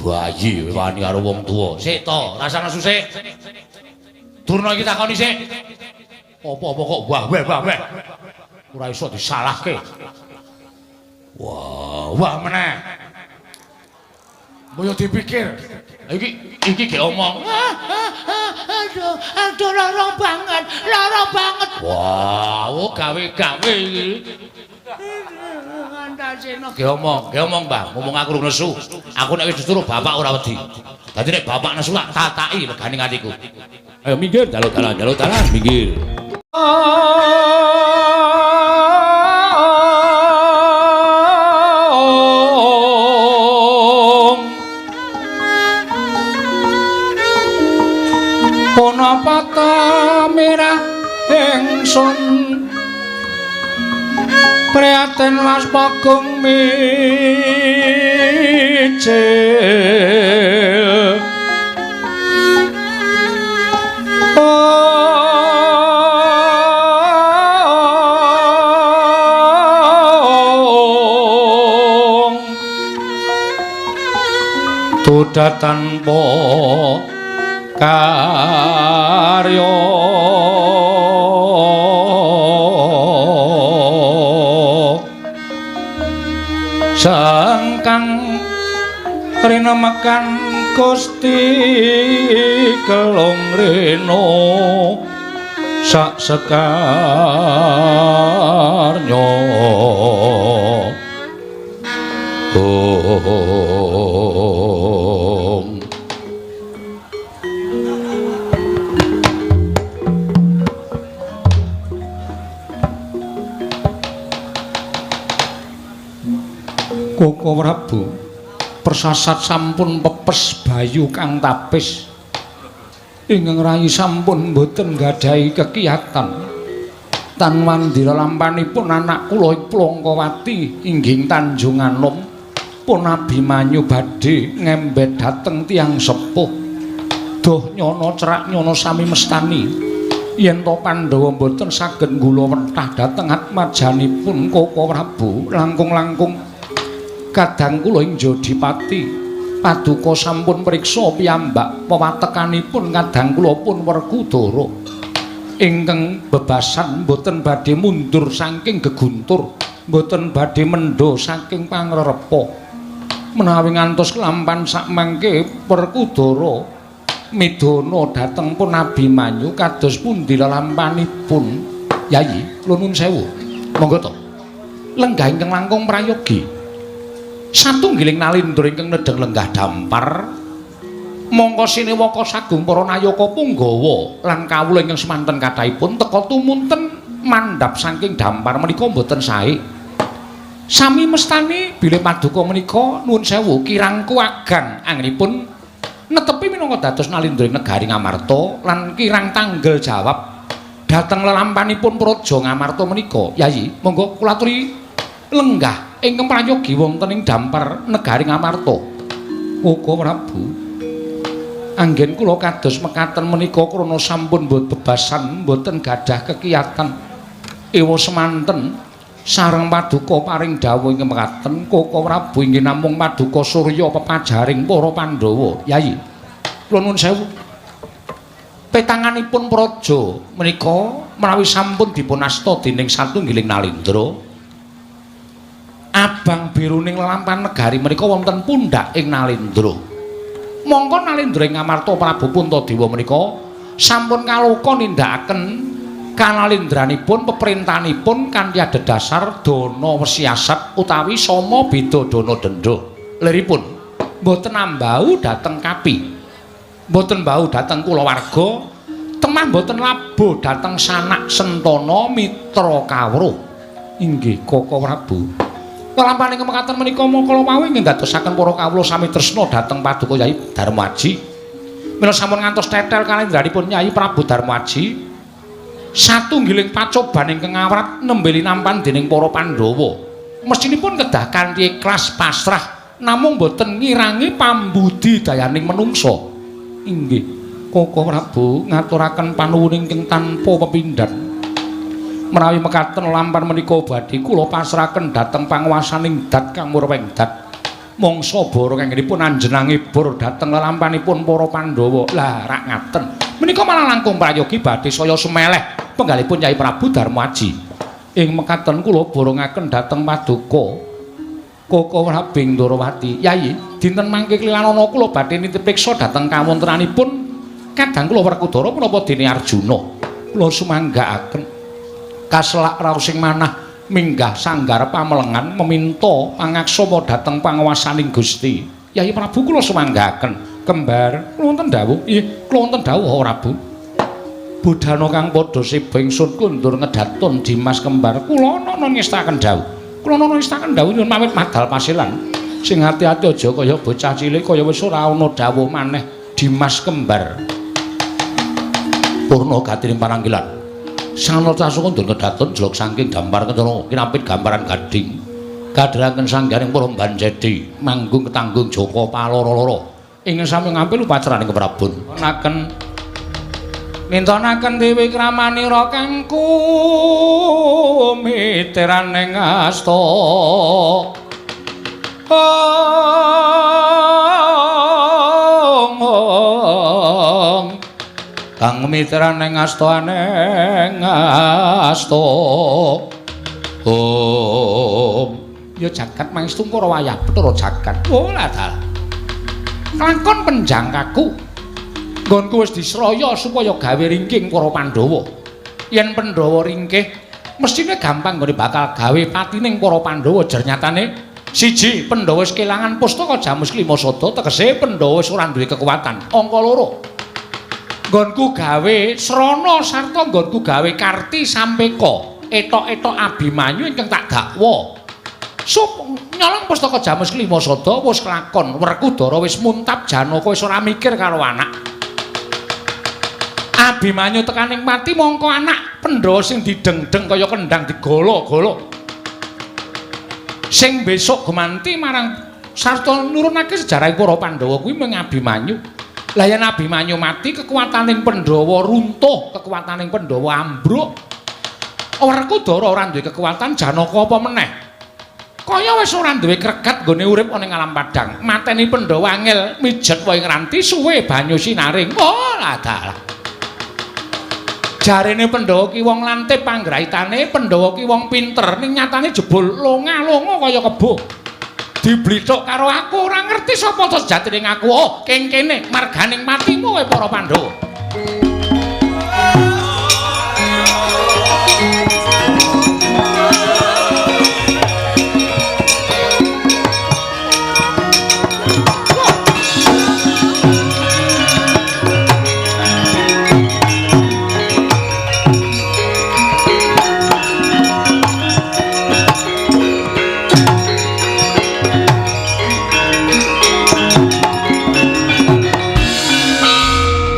bayi wani karo wong tuwa. Sik to, rasane susik. Durna iki takoni sik. Apa-apa kok wah. Ora iso disalahke. Wah meneh. Mbok dipikir. Iki ge omong. Aduh lara banget. Wah, gawe-gawe iki. Ngantaseno ge omong, Mbah. Ngomong aku nesu. Aku nek wis disuruh bapak ora wedi. Dadi nek bapak nesu lak tataki legane atiku. Ayo minggir, dalan, minggir. Punapata mirah ingsun prihatin was pagung mijil tuda tanpa karya sangkang rinemekan Gusti kelong rena sak sekarnya Koko Prabu persasat sampun pepes bayu kang tapis ingkang rayi sampun boten gadhahi kekiyatan tan wandira lampanipun anak kula Plongkowati inggih Tanjung Anom pun Abimanyu badhe ngembet dhateng tiyang sepuh doh nyono cerak nyono sami mestani yen to Pandhawa boten saged nggula wentah dhateng atmajanipun Koko Prabu langkung-langkung kadang kula ing Jodipati paduka sampun priksa piyambak pewatekanipun kadang kula pun Werkudara ingkang bebasan boten badhe mundur saking geguntur boten badhe mendha saking pangrerepa menawi ngantos kelampan sak mangke Werkudara midana dhateng pun Abimanyu kados pundi lelampanipun Yayi kula nuwun sewu monggo to lenggah ingkang langkung prayogi satunggiling nalindra ingkang nedheng lenggah dampar mongko Sinewaka sagung para nayaka punggawa lan kawula ingkang semanten kathahipun teka tumunten mandhap saking dampar menika mboten sae sami mestani bilih paduka menika nuwun sewu kirang kuwagang anggenipun netepi minangka dados nalindra negari Ngamarta lan kirang tanggel jawab dhateng lelampanipun praja Ngamarta menika Yayi monggo kula aturi lenggah ingkang prayogi wonten ing dampar negari Ngamarta. Koko Prabu. Anggen kula kados mekaten menika krana sampun bebasan mboten gadah kekiyatan. Ewa semanten sareng paduka paring dawuh ing mekaten Koko Prabu inggih namung paduka surya pepajaring para Pandhawa. Yayi. Kula nuwun sewu. Petanganipun praja menika menawi sampun dipunasta dening satunggiling nalindra abang biruning lelampan negari menika wonten pundhak ing Nalindra. Mongko Nalindra ing Ngamarta Prabu Puntadewa menika sampun kaloka nindakaken kanalindranipun peperintahanipun kanthi adhedhasar dana wesiasat utawi sama beda dana denda. Liripun mboten ambau dhateng kapi. Mboten mbau dhateng kulawarga, temah mboten labuh dhateng sanak sentana mitra kawruh. Inggih Koko Prabu. Kelampaning kemekaten menika kala wau ing ndadosaken para kawula sami tresna dhateng paduka Yai Darmaji. Mila sampun ngantos tetel kalendranipun Nyai Prabu Darmaji. Satunggiling pacoban ingkang awrat nembeli nampan dening para Pandhawa. Mestinipun kedah kanthi ikhlas pasrah namung boten ngirangi pambudidayaning manungsa. Inggih, Koko Prabu ngaturaken panuwun ingkang tanpa pepindhan. Menawi mekaten lampan menika badhe kula pasrahaken dhateng panguwasaning Dat Kang Murwengdat mangsa bara kanggenipun anjenangipun dhateng lelampanipun para Pandhawa. Lah rak ngaten. Menika malah langkung prayogi badhe saya sumeleh penggalipun Nyai Prabu Darmaji. Ing mekaten kula borongaken dhateng Paduka Koko Prabing Ndorowati. Yai, dinten mangke klilanana kula badhe nitip priksa dhateng kawontenanipun kadang kula Werkudara menapa dene Arjuna. Kula sumanggaaken kaselak raosing manah minggah sanggar pamelengan meminta pangaksama dhateng panguwasaning Gusti. Yai Prabu kula sumanggaaken kembar kula wonten dawuh. Nggih, kula wonten dawuh Prabu. Budana kang padha siba ingsun kundur ngedhaton Dimas kembar. Kula ana ngestaken dawuh. Kula ana ngestaken dawuh nyuwun pamit madal pasilan. Sing ati-ati aja kaya bocah cilik kaya wis ora ana dawuh maneh Dimas kembar. Purna gatiring pananggilan. Sanata kundur ngedhaton jeluk saking gambar kencana kinapit gambaran gading. Kadheranken sanggaring para Banjedi manggung ketanggung Joko Paloro-loro. Ing sami ngampil upacaraning keprabon. Naken nintanaken dewi kramanira kang kumitiraning asta. Kang mitraning astaning asta. Ya jagat mangestu para wayah Bathara Jagat. Oh lah dalah. Kelakon penjangkaku. Nggonku wis disraya supaya gawe ringking para Pandhawa. Yen Pandhawa ringkih, mestine gampang nggone bakal gawe patining para Pandhawa. Jar nyatane siji Pandhawa wis kelangan pustaka Jamus Klima Sada, tegese Pandhawa wis ora duwe kekuatan. Angka loro. Nggonku gawe srana sarta nggonku gawe karti sampeka etok-etok Abimanyu ingkang tak dakwa. Sup nyolong pustaka Jamus Klima Sada wis kelakon. Werkudara wis muntap Janaka wis ora mikir karo anak. Abimanyu tekaning mati mongko anak Pandhawa sing dideng-deng kaya kendang digolo-golo. Sing besok gumanti marang sarta nurunake sejarah para Pandhawa kuwi mung Abimanyu. Lah yen Abimanyu mati kekuwataning Pandhawa runtuh, kekuwataning Pandhawa ambruk. Werkudara ora duwe kekuatan, Janaka apa meneh? Kaya wis ora duwe kreget nggone urip ana ing alam padang. Mateni Pandhawa angel mijet wae ngranti suwe banyu sinaring. Oh lah dalah. Jarene Pandhawa ki wong lantip panggraitane, Pandhawa ki wong pinter, ning nyatane jebul longa-longa kaya kebo. Diblithuk karo aku ora ngerti sapa to sejatine ngaku. Oh, kengkene marganing matimu kowe para Pandhawa.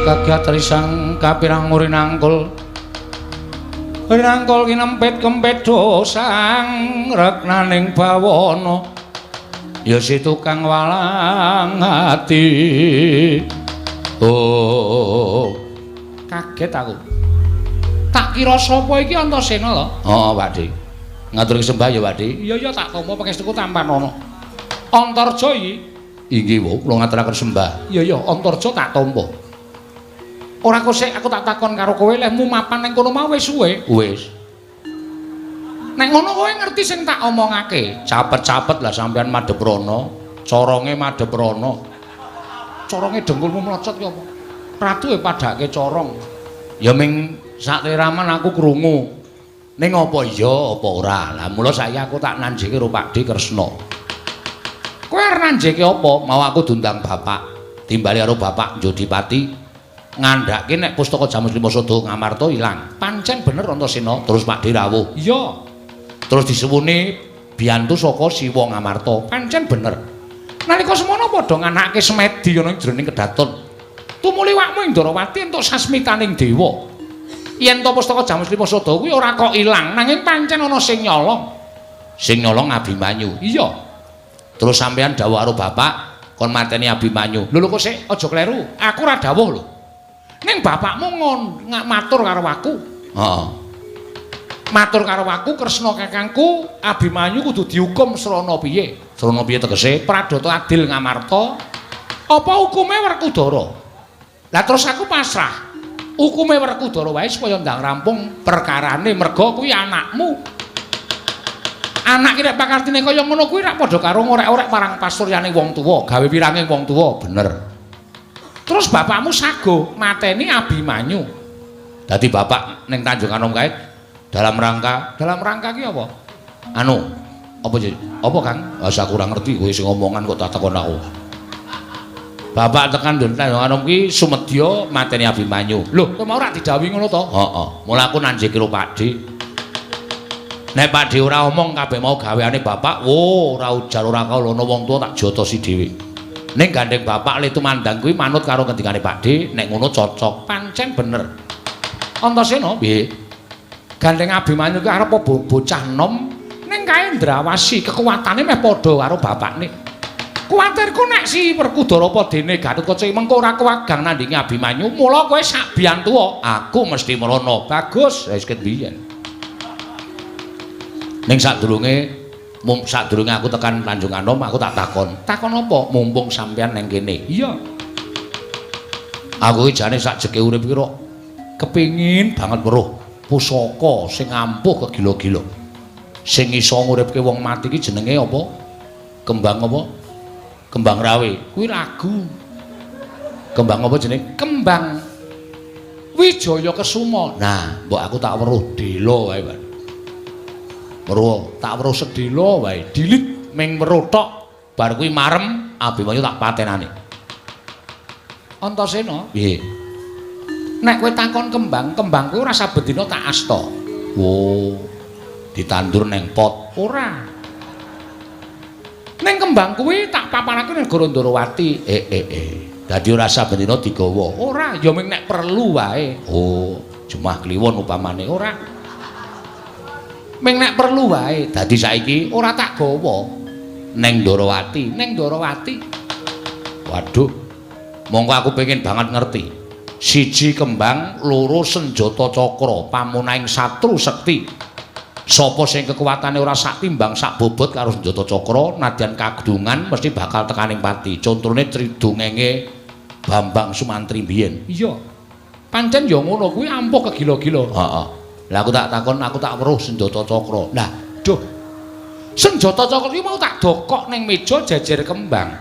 Kagat risang kapirang rinangkul kinempit-kempit dosang reknaning bawana ya si tukang walang ati. Oh kaget aku tak kira sapa iki Antasena lho. Oh Pakde ngatur sembah ya Pakde. Iya tak tampa pangestuku tampan ana Antarja iki. Inggih wo kula ngaturaken sembah. Iya Antarja tak tampa. Ora kok sik aku tak takon karo kowe lehmu mapan ning kono mau wis suwe. Wis. Nek ngono kowe ngerti sing tak omongake. Capet-capet lah sampean Madeprana, coronge Madeprana. Coronge dengkulmu mlocot ki apa? Ratu e padhake corong. Ya ming sak liraman aku krungu. Ning apa iya apa ora? Lah mula saiki aku tak nanjeke karo Pakde Kresna. Kowe arep nanjeke apa? Mau aku diundang bapak. Timbali karo Bapak Jodipati. Ngandhake nek pustaka Jamus Klima Sada Ngamarta ilang. Pancen bener Antasena, terus Pakde rawuh. Iya. Terus disuwuni biyantu saka Siwa Ngamarta. Pancen bener. Nalika semono padha nganakake semedi ana ing jroning kedaton. Tumuli wakmu ing Ndorowati entuk sasmitaning dewa. Yen to pustaka Jamus Klima Sada kuwi ora kok ilang, nanging pancen ana sing nyolong. Sing nyolong Abimanyu. Iya. Terus sampean dawuh karo bapak kon mateni Abimanyu. Lho kok sik aja kleru. Aku ora dawuh lho. Ning bapakmu matur karo aku. Heeh. Matur karo aku Kresna kakangku, Abimanyu kudu dihukum srana piye? Srana piye tegese? Pradata adil ngamarta. Apa hukume Werkudara? Lah terus aku pasrah. Hukume Werkudara wae supaya ndang rampung perkarane merga kuwi anakmu. Anak ki nek pakartine kaya ngono kuwi rak padha karo ngorek-orek parang pasuryane wong tuwa, gawe pirange wong tuwa, bener. Terus bapakmu sago mateni Abimanyu. Dadi bapak ning Tanjung Anom kae dalam rangka ki apa? anu apa Kang? Asa kurang ngerti kowe sing ngomongan kok tak takon aku. Bapak tekan Tanjung Anom ki sumedya mateni Abimanyu. Lho, kok mau ora didhawuhi ngono to? Heeh. Mula aku nanjik karo Pakde. Nek Pakde ora omong kabeh mau gaweane bapak, ora ujar ora kalono wong tuwa tak jotosi dhewe. Ning gandeng bapak le tumandang kuwi manut karo ngendikane Pakde, nek ngono cocok. Pancen bener. Antasena piye? Gandeng Abimanyu ki arep bocah nom ning kae ndrawasi kekuatane meh padha karo bapakne. Kuwatirku nek si Werkudara padene Gatotkaca mengko ora kewagang nandingi Abimanyu, mula kowe sak biyantuwa, aku mesti mrono. Bagus, wis ket biyen. Ning sadurunge aku tekan Tanjung Anom, aku tak takon. Takon apa? Mumpung sampean ning kene. Iya. Aku iki jane sak jeke urip iki kok kepengin banget weruh pusaka sing ampuh kegila-gila. Sing iso nguripke wong mati iki jenenge apa? Kembang apa? Kembang rawe. Kuwi ragu. Kembang apa jenenge? Kembang Wijaya Kesuma. Nah, mbok aku tak weruh dela wae, Pak. Weruh, tak weruh sedela wae. Dilit ming weruh tok. Bar kuwi marem, Abimanyu tak patenane. Antasena, piye? Nek kowe takon kembang kuwi ora saben dina tak asta. Oh. Ditandur neng pot. Ora. Ning kembang kuwi tak papanake ning Negara Ndarawati. Dadi ora saben dina digawa. Ora, ya ming nek perlu wae. Oh, jumah kliwon upamane. Ora. Ming nek perlu wae. Dadi saiki ora tak gawa neng Ndarawati. Ning Ndarawati. Waduh. Monggo aku pengen banget ngerti. Siji kembang, loro senjata cakra, pamunahing satru sekti. Sapa sing kekuatane ora sak timbang sak bobot karo senjata cakra, nadyan kagedungan mesti bakal tekaning pati. Contone tridongenge Bambang Sumantri biyen. Iya. Pancen ya ngono kuwi ampuh kegila-gila. Heeh. Lah aku tak takon, aku tak weruh senjata cakra. Lah, duh. Senjata cakra iki mau tak dokok ning meja jejer kembang.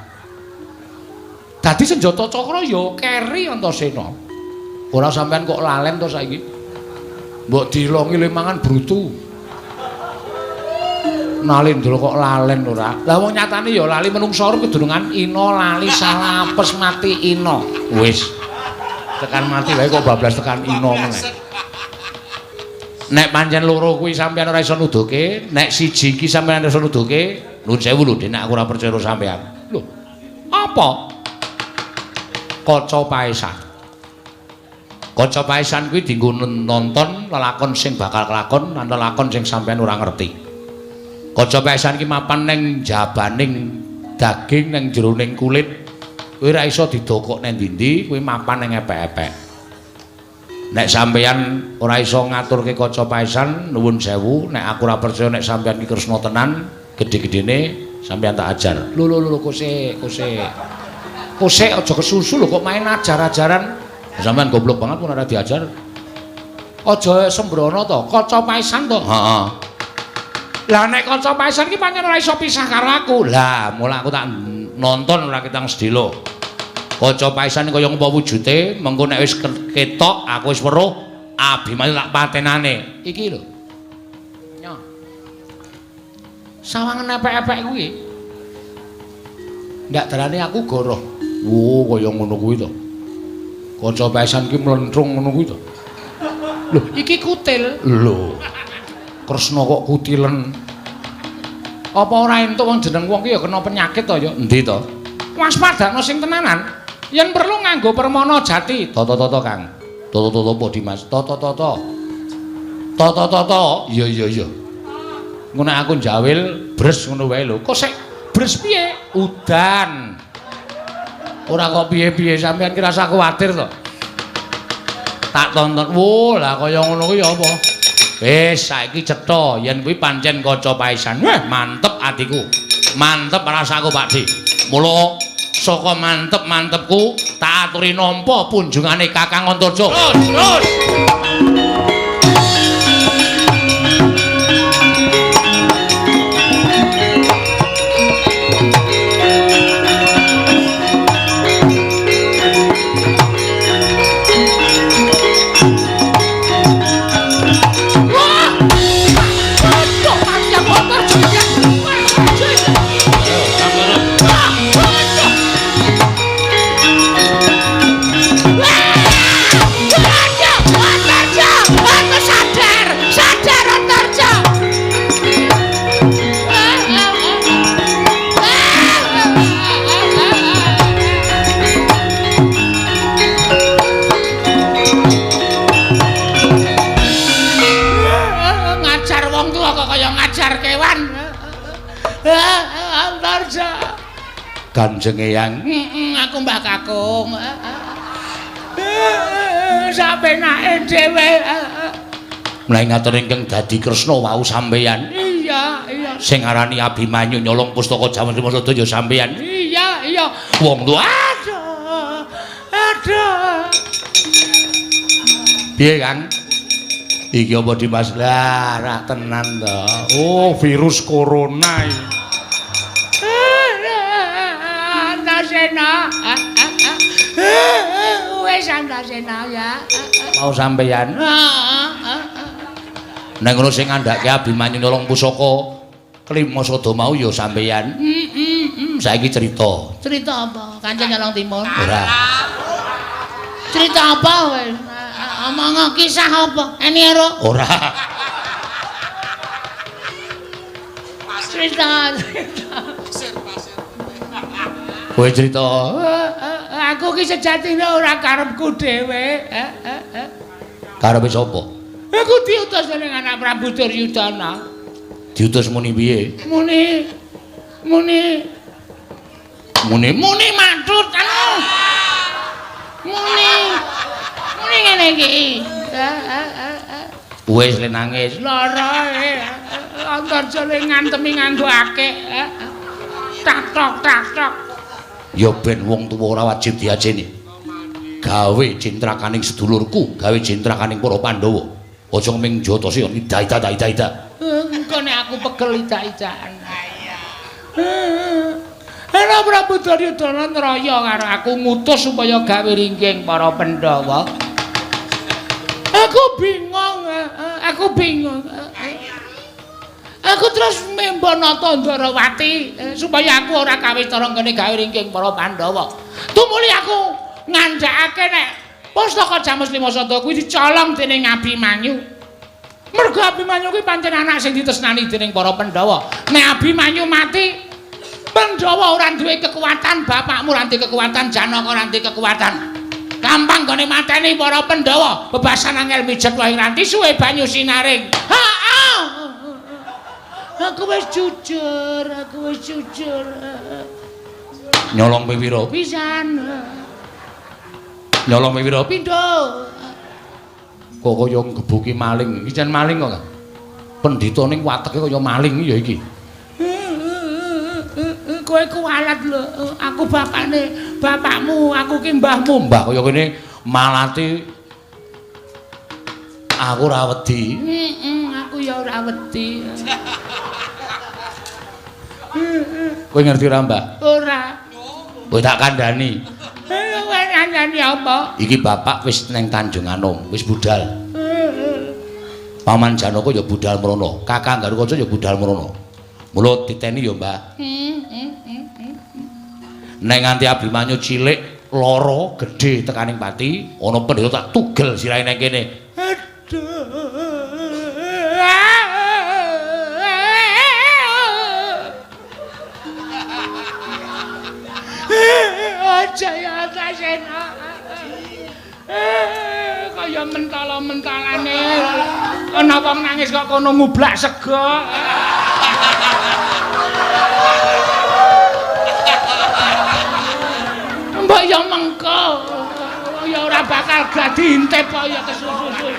Dadi senjata cakra ya keri Antasena. Ora sampean kok lalen to saiki. Mbok dilongi le mangan brutu. Nalin ndol kok lalen ora. Lah wong nyatane ya lali menungsa urip kedurungan ina lali salapes mati ina. Wis. Tekan mati wae kok bablas tekan ina meneh. Nek pancen loro kuwi sampean ora iso nuduhke, nek siji iki sampean iso nuduhke, nuwun sewu lho, nek aku ora percaya sampean. Lho. Apa? Kaca paesan. Kaca paesan kuwi dienggo nonton lelakon sing bakal kelakon lan lelakon sing sampean ora ngerti. Kaca paesan iki mapan ning jabaning daging ning jeroning kulit. Kuwi ora iso didokok ning ndi-ndi, kuwi mapan ning epek-epek. Nek sampeyan ora iso ngaturke kaca paesan, nuwun sewu, nek aku ora percaya nek sampeyan iki Kresna tenan, gedhe-gedhene sampeyan tak ajar. Lho kosek. Kosek aja kesusu lho kok main ajar-ajaran. Sampeyan goblok banget pun ora diajar. Aja sembrono to, kaca paesan to. Heeh. Lah nek kaca paesan iki pancen ora iso pisah karo aku. Lah, mula aku tak nonton ora ketang sedelo. Kaca paesan kaya ngapa wujute, mengko nek wis ketok aku wis weruh Abimanyu tak patenane. Iki lho. Nyo. Sawangen epek-epek kuwi. Ndak darane aku goroh. Wo, kaya ngono kuwi to. Kaca paesan ki mlentrung ngono kuwi to. Lho, iki kutil. Lho. Kresna kok kutilen. Apa ora entuk wong jeneng wong ki ya kena penyakit to ya? Endi to? Waspadakno sing tenanan. Yen perlu nganggo permana jati. Toto Kang. Toto apa Dimas? Toto. Iya. Ngono aku njawil bres ngono wae lho. Kok sik bres piye? Udan. Ora kok piye-piye sampean ki rasa kuwatir to. Tak tonton. Wo, lah kaya ngono kuwi apa? Saiki cetha yen kuwi pancen kaca paisan. Wah, mantep atiku. Mantep rasaku, Pakde. Mula saka mantep-mantepku tak aturi nampa punjungane Kakang Antarja. Terus. Kanjeng Eyang, aku Mbah Kakung. Sampenake dhewe. Menawi ngatur ingkang dadi Kresna wau sampeyan. Iya. Sing aranani Abimanyu nyolong pustaka Jaman Srimasada ya sampeyan. Iya. Wong tuwa. Aduh. Piye, Kang? Iki apa Dimas? Lah, ra tenan to. Oh, virus corona iki. Antasena. Wes Antasena ya. Mau sampeyan. Nek ngono sing ngandhake Abimanyu nyolong pusaka Klimasada mau ya sampeyan. Saiki cerita. Cerita apa? Kanjeng Nyolong Timun. Ora. Cerita apa wes? Omong kisah apa? Eni ero? Ora. Cerita. Kowe cerita. Aku ki sejatine ora karepku dhewe. Karepe sapa? Aku diutus dening anak Prabu Duryudana. Diutus muni piye? Muni matut anu. Muni ngene iki. Wis le nangis. Lara Antarja le ngantemi nganggo akeh. Tak-tok. Ya ben wong tuwa ora wajib diajeni. Gawe cintrakaning sedulurku, gawe cintrakaning para Pandhawa. Aja ming jotosi ida-ida. Engko nek aku pegel ida-idaan. Ana Prabu Duryudana nraya karo aku ngutus supaya gawe ringking para Pandhawa. Aku bingung. Aku terus membono Tandrawati supaya aku ora kawistara ngene gawe ringking para Pandhawa. Tumuli aku ngandhakake nek pustaka Jaman Srimasada kuwi dicolong dening Abimanyu. Mergo Abimanyu kuwi pancen anak sing ditresnani dening para Pandhawa. Nek Abimanyu mati, Pandhawa ora duwe kekuatan, bapakmu ora duwe kekuatan, Janaka ora duwe kekuatan. Gampang gone mateni para Pandhawa. Bebasan angel mijet wae nganti suwe banyu sinaring. Aku wis jujur. Nyolong pira? Pisan. Nyolong pira? Pindho. Kok kaya ngebuki maling. Iki jan maling kok. Pendhita ning wateke kaya maling ya iki. Kowe kuwalat lho. Aku bapakmu, aku ki mbahmu. Mbah kaya kene malati aku ora wedi. Aku ya ora wedi. Kowe ngerti ora, Mbah? Ora. Kowe tak kandhani. Kowe kandhani apa? Iki bapak wis neng Tanjung Anom, wis budal. Paman Janaka ya budal mrono, Kakang Garukaca ya budal mrono. Mula titeni ya, Mbah. Nek nganti Abimanyu cilik lara gedhe tekaning pati, ana pendhita tak tugel sirahe nang kene. Aduh. Jaya Antasena. Kaya mentala-mentalane ana wong nangis kok kono ngublak sego. Mbok ya mengko ya ora bakal dadi intip kaya kesusu-susu.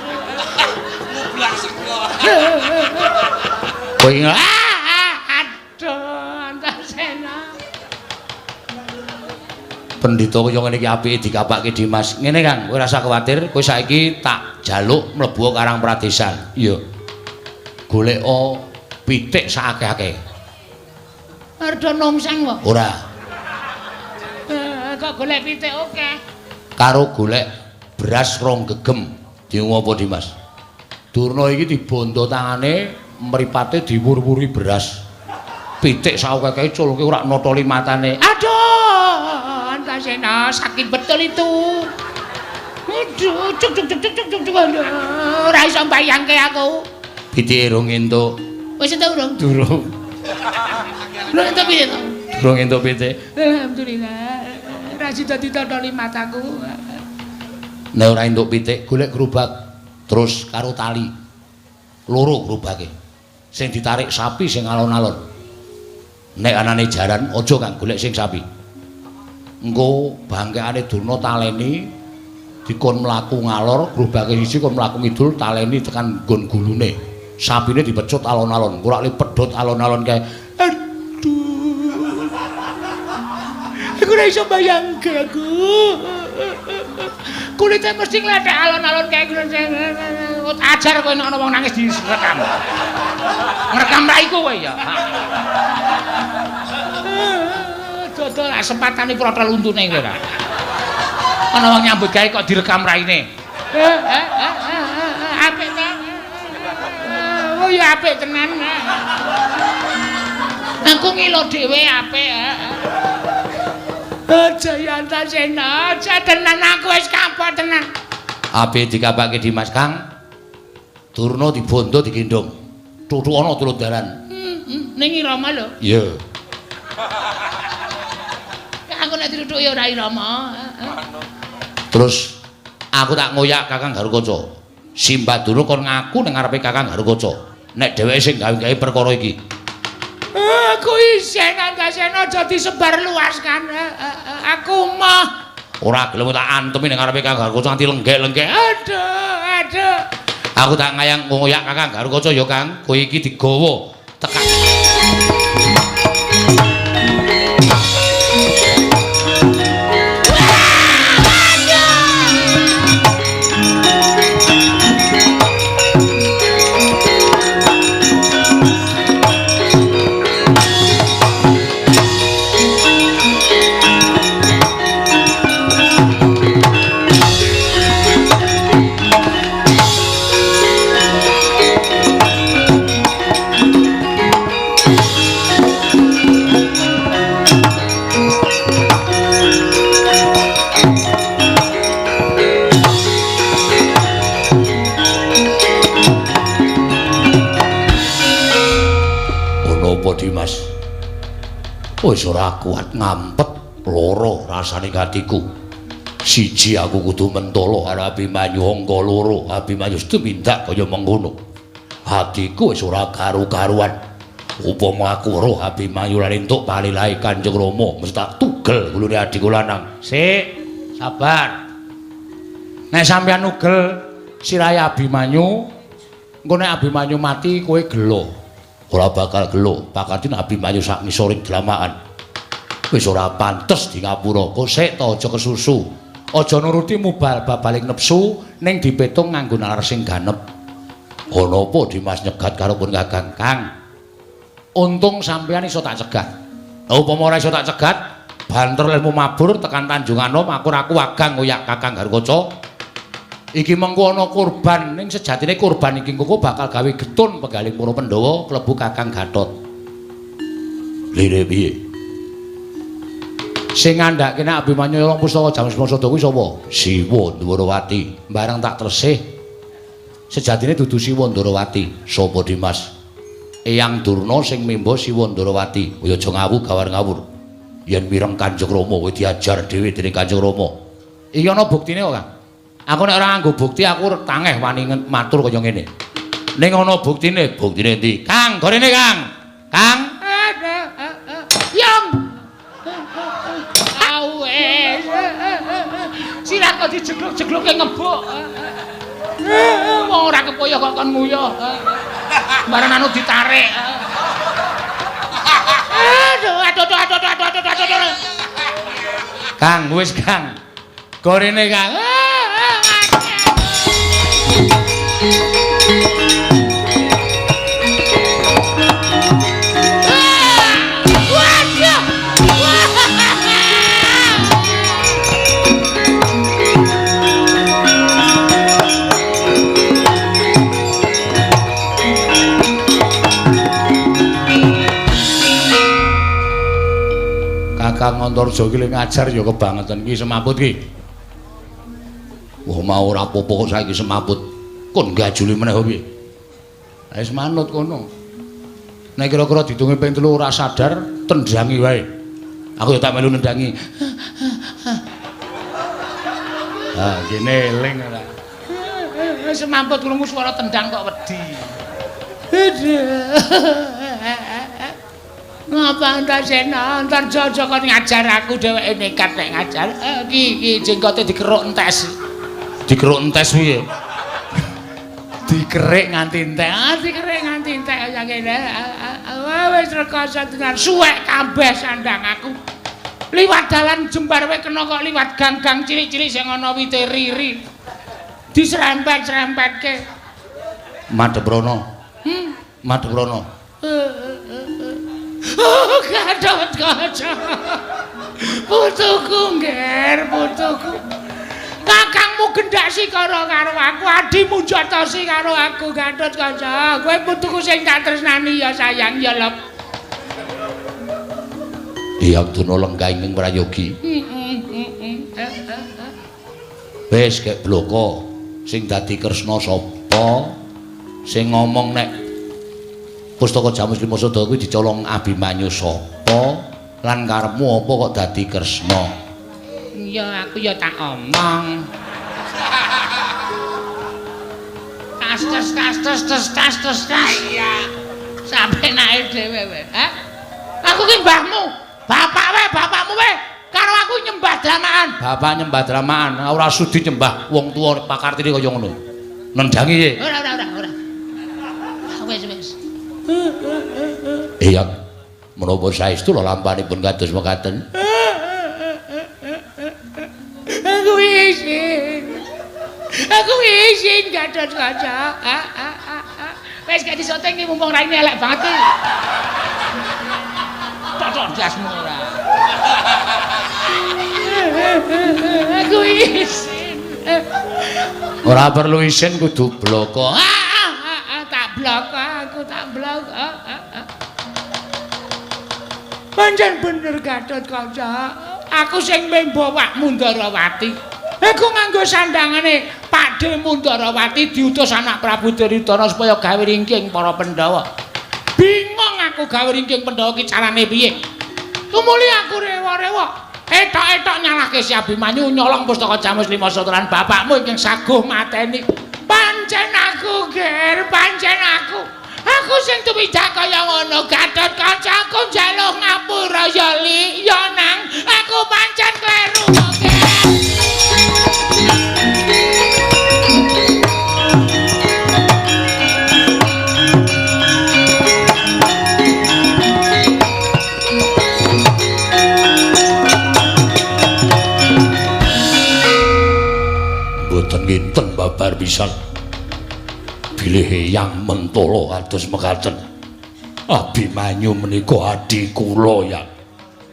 Kowe aduh Antasena. Pendhita kaya ngene iki apike dikapake Dimas. Ngene Kang, kowe ora usah kuwatir, kowe saiki tak jaluk mlebu Karang Pradesan. Iya. Goleka pitik sakake-akeh. Arda nongseng wae. Ora. Kok golek pitik oke. Karo golek beras rong gegem. Dienggo apa Dimas? Durna iki dibondo tangane, mripate diwur-wuri beras. Pitik sakake culke ora notoli matane. Aduh, Antasena sakit betul itu. Aduh, cuk. Ora iso mbayangke aku. Pitike rong entuk. Wis entuk urung? Durung. Lho entuk piye to? Durung entuk pitik. Alhamdulillah. Ra sida ditotoli mataku. Nek ora entuk pitik, golek gerobak terus karo tali. Loro gerobake. Sing ditarik sapi sing alon-alon. Nek anane jaran aja Kang golek sing sapi. Engko bangkeane Durna taleni dikon mlaku ngalor, gerobake siji kon mlaku ngidul taleni tekan nggon gulune. Sapine dipecut alon-alon, ora le pedhot alon-alon kae. Aduh. Aku ora iso bayangke aku. Kulite mesti ngledek alon-alon kae ajar kowe nek ana wong nangis direkam. Ngrekam raiku kowe ya. Dodol sempatane protol untune kowe ora. Ana wong nyambut gawe kok direkam raine. Apik ta? Oh ya apik tenan. Aku ngilo dhewe apik. Aja ya Antasena, aja tenan aku wis kapok tenan. Apik dikapake Dimas Kang. Durna dibondo digendong. Tutuk ana tulung dalan. Ning Irama lho. Iya. Aku nek ditutuk ya ora Irama. Terus aku tak ngoyak Kakang Garukaca. Simbaduna kon ngaku ning ngarepe Kakang Garukaca. Nek dheweke sing gawe-gawe perkara iki. Aku isin Antasena aja disebar luaskan. Aku mah Ora gelem tak antemi ning ngarepe Kakang Garukaca nganti lenggek-lenggek. aduh. Aku tak ngayang ngoyak Kakang Garukaca ya Kang. Kowe iki digawa tekan. Dimas. Wis ora kuat ngampet loro rasane atiku. Siji aku kudu mentolo karo Abimanyu angka loro. Abimanyu tumindak kaya mengkono. Hatiku wis ora karu-karuan. Upama aku roh Abimanyu lan entuk palilahe Kanjeng Rama mesti tak tugel gulune adikku lanang. Sik, sabar. Nek sampeyan nugel sirahe Abimanyu, engko nek Abimanyu mati kowe gelo. Ora bakal gelo, pakati Abimanyu sak ngisoring dlamaan. Wis ora pantes di ngapura. Kok sik ta aja kesusu. Aja nuruti mubal-babaling nepsu ning dipetung nganggo nalar sing ganep. Ana apa Dimas nyegat karo pun Kakang Kang? Untung sampeyan iso tak cegat. Upama ora iso tak cegat, banter ilmu mabur tekan Tanjung Anom aku wagang ngoyak Kakang Garukaca. Iki mengko ana kurban ning sejatine kurban iki engko bakal gawe getun pegaling para Pandhawa klebu Kakang Gatot. Lire piye? Sing ngandhake nek Abimanyu wong Pustaka Jam Sada kuwi sapa? Siwa Ndwarawati. Bareng tak tresih. Sejatine dudu Siwa Ndwarawati. Sapa Dimas? Eyang Durna sing mimba Siwa Ndwarawati. Kaya aja ngawu gawar ngawur. Yen mireng Kanjeng Rama kowe diajar dhewe dening Kanjeng Rama. Iki ana buktine kok, Kang. Aku nek ora nganggo bukti aku tangeh wani matur kaya ngene. Ning ana buktine ndi? Kang, gorene Kang. Kang. Yang. Awes. Sirah kok dijegluk-jegluke ngebuk. Wong ora kepoyo kok kon nguyuh. Bareng anu ditarik. Aduh. Kang, wis Kang. Gorene Kang. Kakang Antarja ki ngajar ya kebangetan ki semaput ki. Wah mau ora apa-apa kok saiki semaput. Kon gajuli meneh piye? Wis manut kono. Nek kira-kira ditungi ping 3 ora sadar, tendangi wae. Aku ya tak melu nendangi. Ah, kene eling ora. Semaput krungu swara tendang kok wedi. Ngapa Antasena Antarja kon ngajar aku dheweke nekat nek ngajar. Iki jenggote dikeruk entes. Dikeruk entes piye? Dikerik nganti entek. Dikerik nganti entek ya kene. Wis rekoso tenan suwek kabeh sandang aku. Liwat dalan jembar wae kena kok liwat gang-gang cilik-cilik sing ana wite riri. Diserempet-serempetke. Madheprana. Madheprana. Oh, Gatot Kaca. Putuku ngger, putuku. Kakangmu gendasi karo aku, adimu jotosi karo aku, Gatot Kaca. Kowe putuku sing tak tresnani ya sayang ya lep. Iya tuna lenggah ing prayogi. Wis kek bloko sing dadi Kresna sapa? Sing ngomong nek Pustaka Jamus Lima Sada kuwi dicolong Abimanyu sapa? Lan karepmu apa kok dadi Kresna? Ya aku ya tak omong. Tas. Iya. Sampe naik dhewe wae. Hah? Aku ki mbahmu. Bapakmu wae. Karo aku nyembah dramaan. Bapak nyembah dramaan, ora sudi nyembah wong tuwa pakartine kaya ngono. Nendangi ye. Ora. Wis. Iya. Menapa saestu lho lampanipun kados mekaten? Aku izin Gatot Kaca. Wis gak disoting iki mumpung raine elek banget iki. Cocok jasmu ora. Aku izin. Ora perlu izin kudu bloko. Aku tak blok. Pancen bener Gatot Kaca. Aku sing membawa Mundarawati. Aku nganggo sandangane Pakde Mundarawati diutus anak Prabu Duryudana supaya gawe ringking para Pandhawa. Bingung aku gawe ringking Pandhawa ki carane piye. Tumuli aku rewa-rewa. Etok-etok nyalahke si Abimanyu nyolong Pustaka Jamus Lima Sada lan bapakmu ingkang saguh mateni. Pancen aku, Ger, pancen aku. Aku sing tumidak kaya ngono, Gatot Kaca, aku njaluk ngapura ya Li, ya Nang. Aku pancen kleru, Ger. Mboten nginten babar pisan. Bilih Yang Mentala kados mekaten. Abimanyu menika adi kula ya.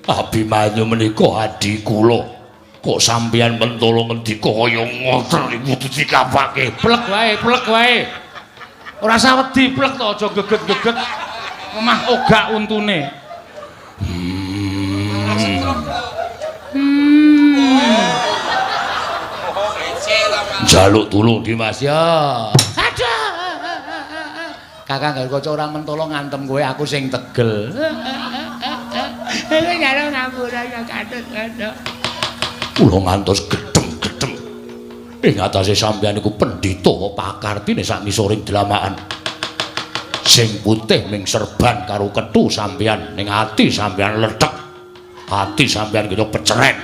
Abimanyu menika adi kula. Kok sampeyan Mentala ngendika kaya ngoten iku dikapake. Plek wae. Ora usah wedi plek to, aja geget-geget. Omah ogak untune. Jaluk tulung Dimas ya. Aduh. Kakang Gatot Kaca ora Mentala ngantem kowe, aku sing tegel. Iki karo ngapura ya Gatot Kaca. Kula ngantos gedhem-gedhem. Ing atase sampeyan iku pendhita pakartine sak ngisoring dlamakan. Sing putih ning serban karo kethu sampeyan, ning ati sampeyan ledhek. Ati sampeyan kaya peceren.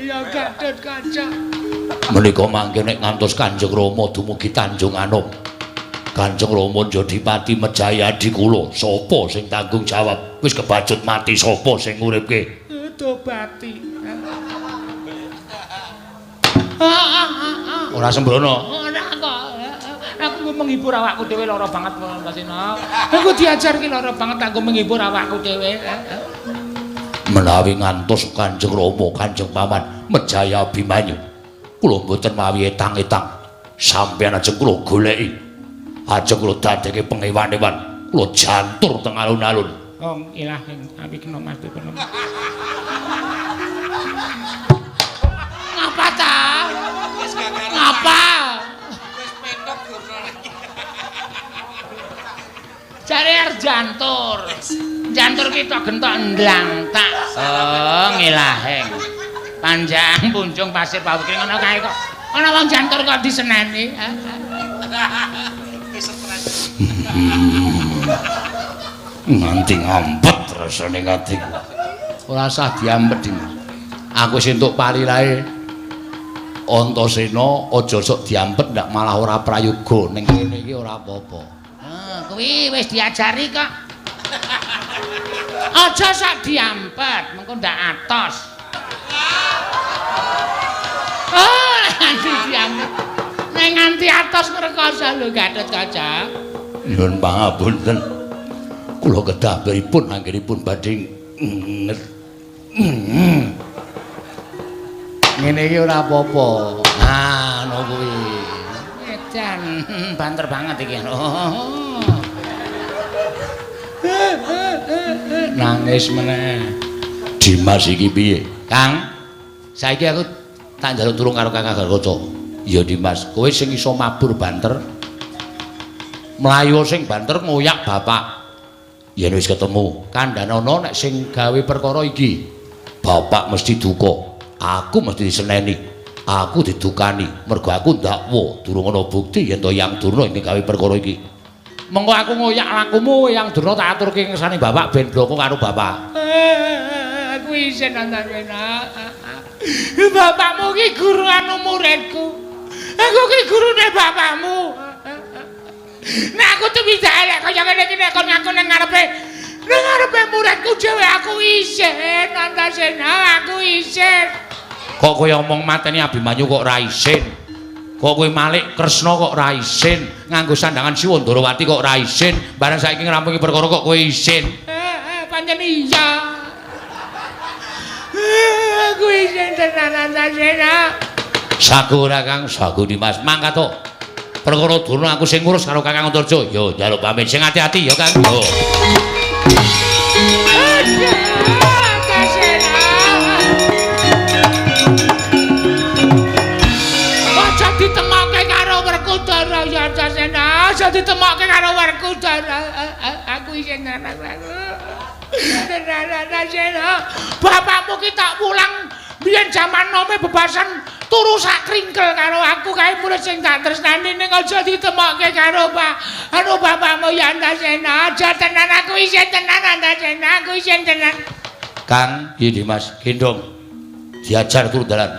Ya Gatot Kaca. Menika mangke nek ngantos Kanjeng Rama dumugi Tanjung Anom. Kanjeng Rama Jodipati Mejayadi kula, sapa sing tanggung jawab? Wis kebacut mati sapa sing nguripke? Tobati. Ora sembrono. Ora kok. Aku menghibur awakku dhewe lara banget Antasena. Aku diajarke lara banget aku menghibur awakku dhewe. Menawi ngantos Kanjeng Rama, Kanjeng Paman Mejaya Abimanyu, kula mboten mawi etang-etang. Sampeyan ajeng kula goleki. Ajeng kula dadeke pengewan-ewan. Kula jantur teng alun-alun. Oh, ilahi, abi kena mati penem. Ngapa ta? Ngapa? Wis pentok durna lagi. Jare jantur. Jantur ki tok gentok ndlang tak. Oh, ngilaheng. Panjang punjung pasir pawukring ngono kae kok. Ana wong jantur kok diseneni. Wis stres. Nganti ngampet rasane atiku. Ora usah diampet. Aku wis entuk palirae. Antasena aja sok diampet ndak malah ora prayoga ning kene iki ora apa-apa. Kuwi wis diajari kok. Aja sak diampet, mengko ndak atos. Oh, nganti diampet. Nek nganti atos ngrekoso lho Gatot Kaca. Nyuwun pangapunten. Kula kedah pripun anggenipun badhe ngene iki ora apa-apa. Ah, ngono kuwi. Edan banter banget iki. Nangis meneh. Dimas iki piye? Kang, saiki aku tak njaluk tulung karo Kakang Garkaca. Ya Dimas, kowe sing iso mabur banter. Mlayu sing banter ngoyak bapak. Yen wis ketemu, kandhanana nek sing gawe perkara iki, bapak mesti duka. Aku mesti diseneni. Aku didukani mergo aku ndakwa durung ana bukti yen to Yang Durna ing gawe perkara iki. Mengko aku ngoyak lakumu Yang Durna tak aturke ngersane bapak ben bloko karo bapak. Aku isin Antasena. Bapakmu ki guru anu muridku. Aku ki gurune bapakmu. Nek aku tuh bisa elek kaya ngene iki nek kon ngaku nang ngarepe muridku dhewe aku isin Antasena, aku isin. Kok kowe omong mateni Abimanyu kok ra isin? Kok kowe Malik Kresna kok ra isin? Nganggo sandangan Siwa Ndarawati kok ra isin? Bareng saiki ngrampungi perkara kok kowe isin? Pancen iya. Aku isin tenan Antasena. Sagu ora Kang, sagu Dimas. Mangkat to. Perkara Durna aku sing ngurus karo Kakang Antarja. Yo njaluk pamit sing ati-ati ya Kang. Yo. Aja ditemokke karo Werkudara ya Antasena. Aja ditemokke karo Werkudara. Aku isin tenan aku. Tenan Antasena. Bapakmu ki tak pulang biyen jaman nome bebasan turu sak kringkel karo aku kae murid sing tak tresnani ning aja ditemokke karo bapakmu ya Antasena. Aja tenan aku isin tenan Antasena, aku isin tenan. Kang, iki Dimas, gendong. Diajar turu dalan.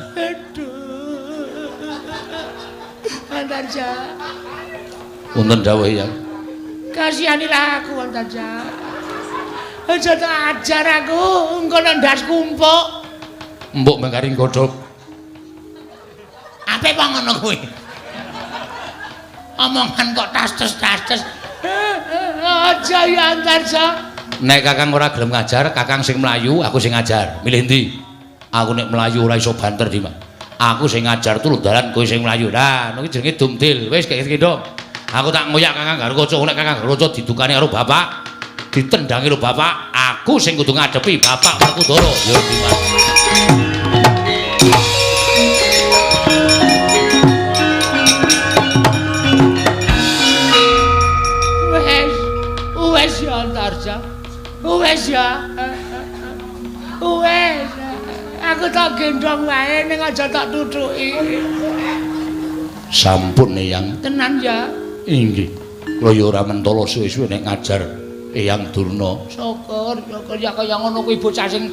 Antarja. Wonten dawuh ya. Kasihanilah aku Antarja. Aja tak ajar aku engko ndas kumpuk. Mbok mengkaring godhog. Ape kok ngono kuwi? Omongan kok tastes-tastes. Aja ya Antarja. Nek Kakang ora gelem ngajar, Kakang sing mlayu, aku sing ngajar. Milih ndi? Aku nek mlayu ora iso banter, Dimas. Aku sing ngajar turu dalan, kowe sing mlayu. Lah, niki jenenge dumdil. Wis kaya iki, Dong. Aku tak ngoyak Kakang Garkaca, nek Kakang Garkaca didukani karo bapak, ditendangi karo bapak, aku sing kudu ngadepi bapak Werkudara. Yo, Dimas. Wes ya Antarja. Wes ya. Wes. Aku tak gendong wae ning aja tak tutuki. Sampun Eyang. Tenan ya. Inggih. Kula ya ora mentala suwe-suwe nek ngajar Eyang Durna. Syukur ya kaya ngono kuwi bocah sing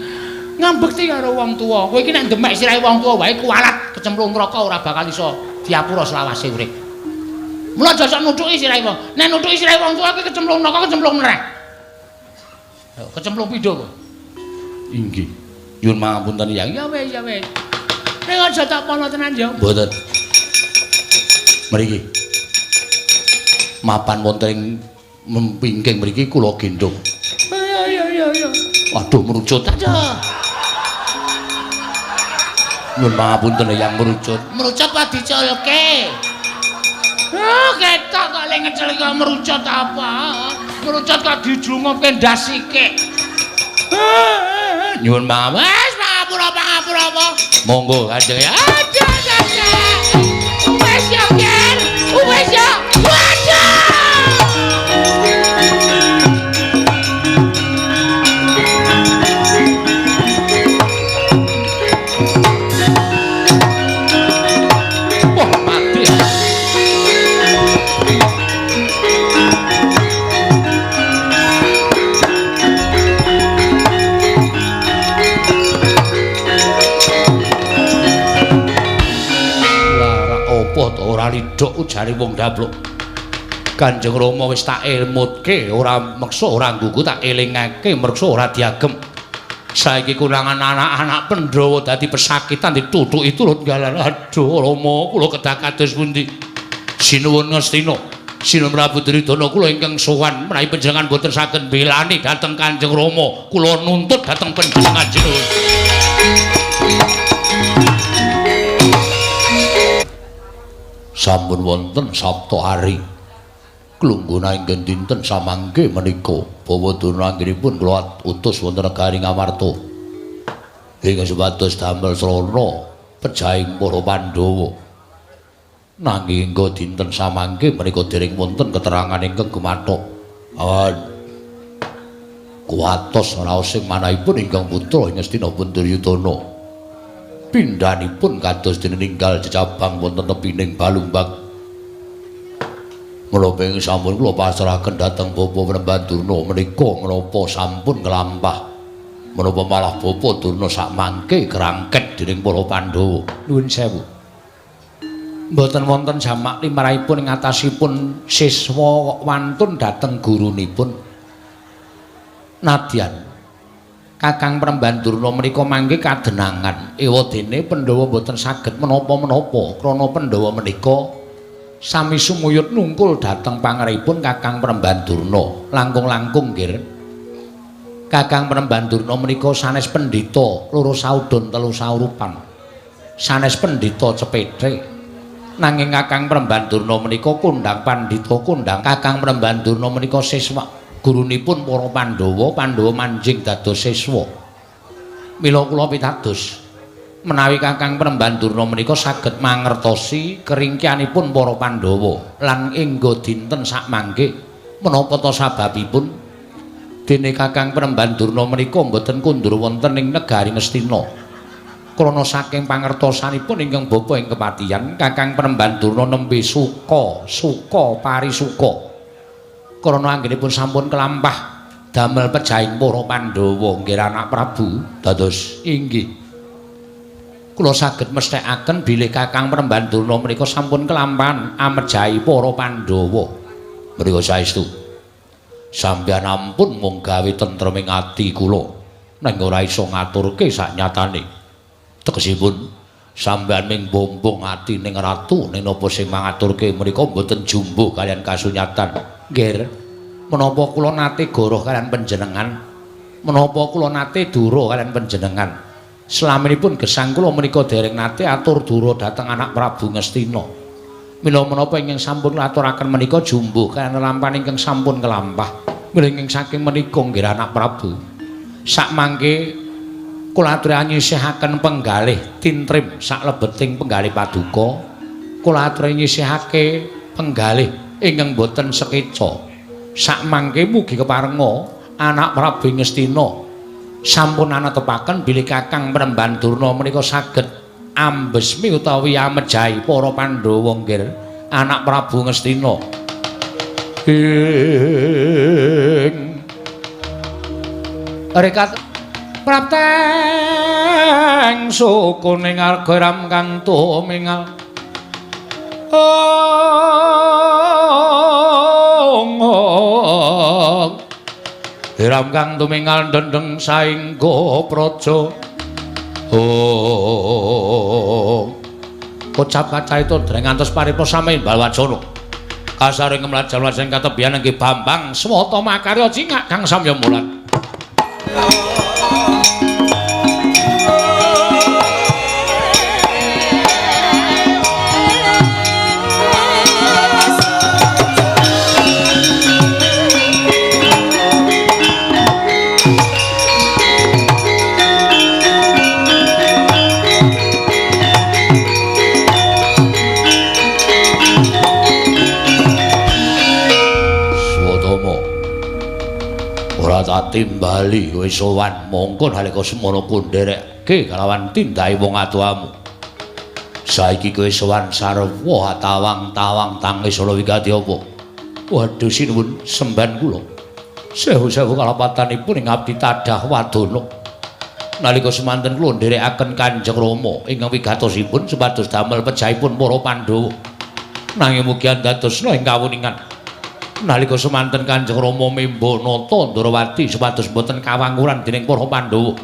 ngambekti karo wong tuwa. Kowe iki nek demek sirahe wong tuwa wae kualat kecemplung neraka ora bakal iso diapura selawase urip. Mula aja sok nuthuki sirahe wong. Nek nuthuki sirahe wong tuwa ki kecemplung neraka kecemplung nereh. Ayo kecemplung pindho kok. Inggih. Nyuwun pangapunten Yang. Ya wis, ya wis. Nek aja tak pono tenan ya. Mboten. Mriki. Mapan wonten ing mempingking mriki kula gendong. Ya. Waduh merucut. Aduh. Nyuwun pangapunten Yang merucut. Merucut wae diculke. Oh, ketok kok le ngecel kok merucut apa? Merucut kok dijlungupke ndasike. Nyuwun pangapunten. Wes pangapura apa? Monggo Kanjeng ya. Aduh. Wes ya, Ger. Wes ya. Waduh. Wah, mati. Ora lidhok ujare wong dablok. Kanjeng Rama wis tak ilmutke, ora meksa ora nggugu tak elingake, meksa ora diagem. Saiki kurangan anak-anak Pandhawa dadi pesakitan ditutuki turut galan. Aduh Rama, kula kedah kados pundi? Sinuwun Ngastina, Sinuwun Prabu Duryudana kula ingkang sowan menawi panjenengan boten saged mbelani dhateng Kanjeng Rama, kula nuntut dhateng panjenengan jenengan. Sampun wonten sabta hari klungguna ingkang dinten samangke menika Bawadurna anggenipun kula utus wonten negari Ngamarta ingkang supados damel srana pejahing para Pandhawa nanging ingkang dinten samangke menika dereng wonten keterangan ingkang gumathok kuwatos raos sing manahipun ingkang putra Ngastina Duryudana pindhanipun kados dene ninggal jejabang wonten tepining Balumbang. Mula penging sampun kula pasrahaken dhateng Bapa Premban Durna menika menapa sampun nglampah menapa malah Bapa Durna sakmangke kerangket dening para Pandhawa. Nuwun sewu. Mboten wonten jamak limrahipun ing atasipun siswa wantun dhateng gurunipun. Nadyan Kakang Premban Durna menika mangke kadenangan ewadene Pandhawa boten saged menapa-menapa krana Pandhawa menika sami sumuyut nungkul dhateng pangaripun Kakang Premban Durna. Langkung-langkung nggih. Kakang Premban Durna menika sanes pendhita loro saudon telu saurupan. Sanes pendhita cepethe. Nanging Kakang Premban Durna menika kondhang pandhita kondhang. Kakang Premban Durna menika siswa gurunipun para Pandhawa, Pandhawa manjing dados siswa. Mila kula pitados menawi Kakang Premban Durna menika saged mangertosi keringkianipun para Pandhawa lan engga dinten sakmangke menapa ta sababipun dene Kakang Premban Durna menika mboten kundur wonten ing negari Ngastina. Krana saking pangertosanipun ingkang bapa ing kepatihan Kakang Premban Durna nembe suka parisuka. Krana anggenipun sampun kelampah damel pejahing para Pandhawa nggih anak Prabu dados inggih kula saged mesthekaken bilih Kakang Premban Durna menika sampun kelampahan amejahi para Pandhawa menika saestu sampeyan ampun mung gawe tentreming ati kula nang ora iso ngaturke saknyatane tegesipun sampeyan ming bombong ati ning ratu ning napa sing mangaturke menika mboten jumbuh kalian kasunyatan. Nggih, menapa kula nate goroh kalian panjenengan, menapa kula nate dura kalian panjenengan. Slaminipun gesang kula menika dereng nate atur dura dhateng anak Prabu Ngastina. Mila menapa ingkang sampun aturaken menika jumbuh kalian lampahan ingkang sampun kelampah. Mila ingkang saking menika nggih anak Prabu. Sakmangke kula aturi nyisihaken penggalih tintrim saklebeting penggalih paduka. Kula aturi nyisihake penggalih ingkang boten sekeca. Sakmangke mugi keparenga anak Prabu Ngastina sampun anetepaken bilih Kakang Premban Durna menika saged ambesmi utawi amejahi para Pandhawa nggih anak Prabu Ngastina. Rekat Prapteng sukuning arga ram kang tumingal Hiram kang tumingal dendeng saengga praja Kocap kacaita dereng ngantos paripurna sami balwacana kasaring mlajar wajeng katebian inggih Bambang Swata makarya cingak kang samya mulat timbali wis sowan mongko nalika semono kundherekke kalawan tindake wong adohamu saiki kowe sowan sarwa tawang-tawang tangis ana wigati apa waduh sinuwun semban kula sewu-sewu kalapatanipun ing abdi tadah wadana nalika semanten kula nderekaken Kanjeng Rama ingkang wigatosipun supados damel pejahipun para Pandhawa nanging mugi andadosna ing kawuningan nalika semanten Kanjeng Rama memba nata Ndarawati supados boten kawanguran dening para Pandhawa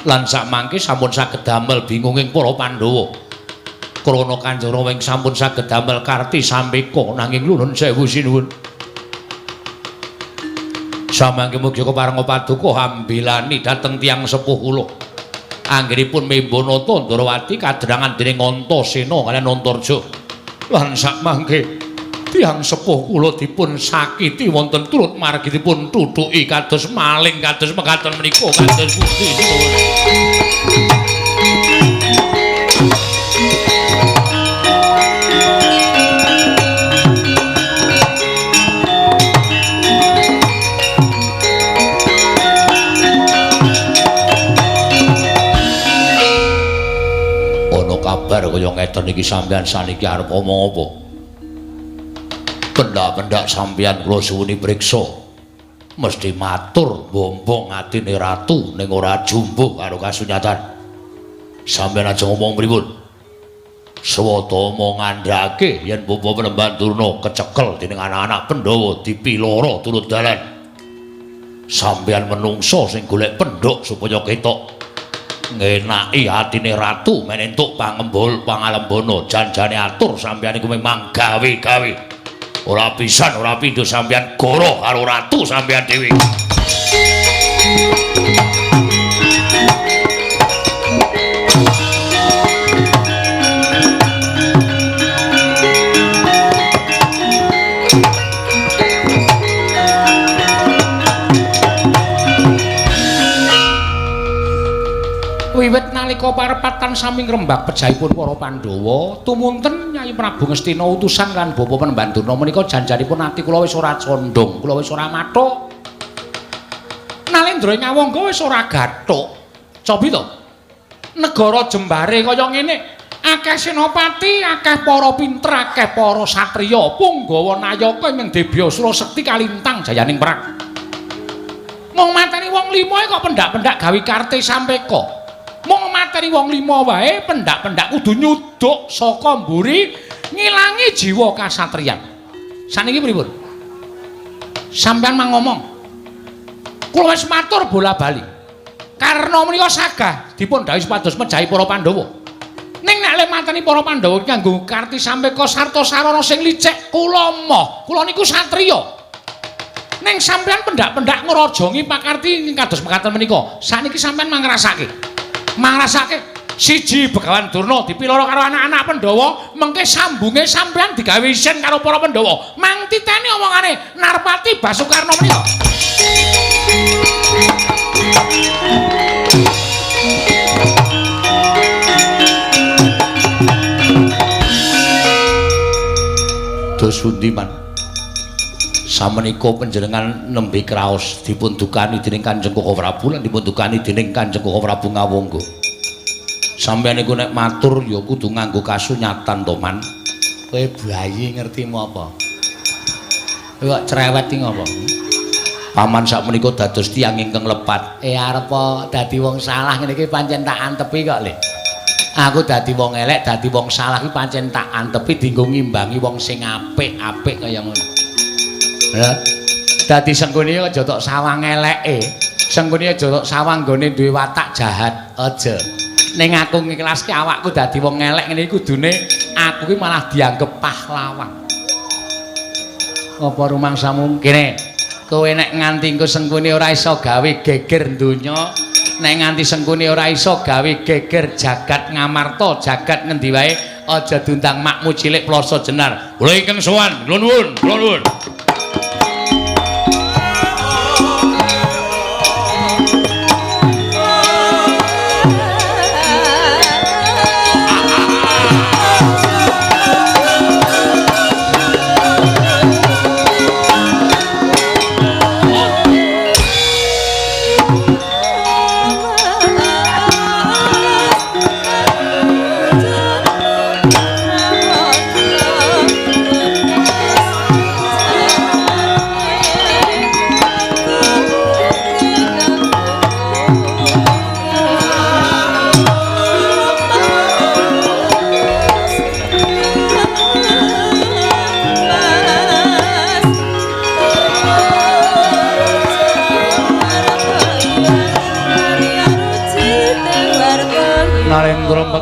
lan sakmangke sampun saged damel bingunging para Pandhawa krana Kanjeng Rama ing sampun saged damel karti sampeka nanging nuwun sewu sinuwun samangke mugi keparenga paduka hambilani dhateng tiyang sepuh kula anggenipun memba nata Ndarawati kadherangan dening Antasena kaliyan Antarja lan sakmangke tiyang sepuh kula dipun sakiti wonten turut margi dipun tuthuki kados maling kados mekaten menika kados pundi ana kabar kaya ngeten iki sampeyan saniki arep omong apa pendak-pendak sampeyan kula suwuni priksa mesti matur bombong atine ratu ning ora jumbuh karo kasunyatan sampeyan aja ngomong pripun Swata ngandhake yen Bapa Penemban Durna kecekel dening anak-anak Pandhawa dipiloro turut dalan sampeyan menungso sing golek pendhok supaya ketok ngenaki atine ratu men entuk pangembul pangalembana janjane atur sampeyan iku memang gawe-gawe ora pisan ora pindho sampeyan goro karo ratu sampeyan dhewe. Wiwit nalika parepatan sami ngrembak pejahipun para Pandhawa tumunten Nyai Prabu Ngastina utusan lan Bapa Penemban Durna menika janjanipun ati kula wis ora condong kula wis ora mathuk Nalendra Nyawangga wis ora gathuk cobi to negara jembare kaya ngene akeh senopati akeh para pinter akeh para satriya Punggawa Nayaka ing Debya Surasekti kalintang jayaning perang mung mateni wong 5 kok pendak-pendak gawe karti sampeka mung materi wong 5 wae pendak-pendak kudu nyuduk saka mburi ngilangi jiwa kasatriyan. Saniki pripun? Sampeyan mang ngomong. Kula wis matur bola-bali. Karena menika sagah dipun dawuh supados mejahi para Pandhawa. Ning nek le mateni para Pandhawa kanggo karti sampeka sarta sarana sing licik kula moh. Kula niku satriya. Ning sampeyan pendak-pendak ngrajangi pakarti kados mekaten menika. Saniki sampeyan mangrasake. Mangrasake siji Begawan Durna dipiloro karo anak-anak Pandhawa mengke sambunge sampeyan digawe isin karo para Pandhawa mang titeni omongane Narpati Basukarna menika dos pundi man samenika panjenengan nembe kraos dipun dukani dening Kanjeng Koko Prabu lan dipun dukani dening Kanjeng Koko Prabu Ngawangga. Sampeyan niku nek matur ya kudu nganggo kasunyatan to, Man. Kowe bayi ngerti apa? Kowe kok cerewet iki ngopo? Paman sakmenika dados tiyang ingkang lepat. Arep dadi wong salah ngene iki pancen tak antepi kok Le. Aku dadi wong elek, dadi wong salah iki pancen tak antepi dienggo ngimbangi wong sing apik-apik kaya ngono. Lha dadi senggone aja tok sawang eleke. Senggone aja tok sawang gone duwe watak jahat. Aja. Ning aku ngiklaske awakku dadi wong elek ngene iki kudune aku ki malah dianggep pahlawan. Apa rumangsamu kene? Kowe nek nganti engko senggone ora iso gawe geger donya, nek nganti senggone ora iso gawe geger jagat ngamarta, jagat ngendi wae, aja diundang makmu cilik Ploso Jenar. Kula ingkang sowan, kula nuwun, kula nuwun.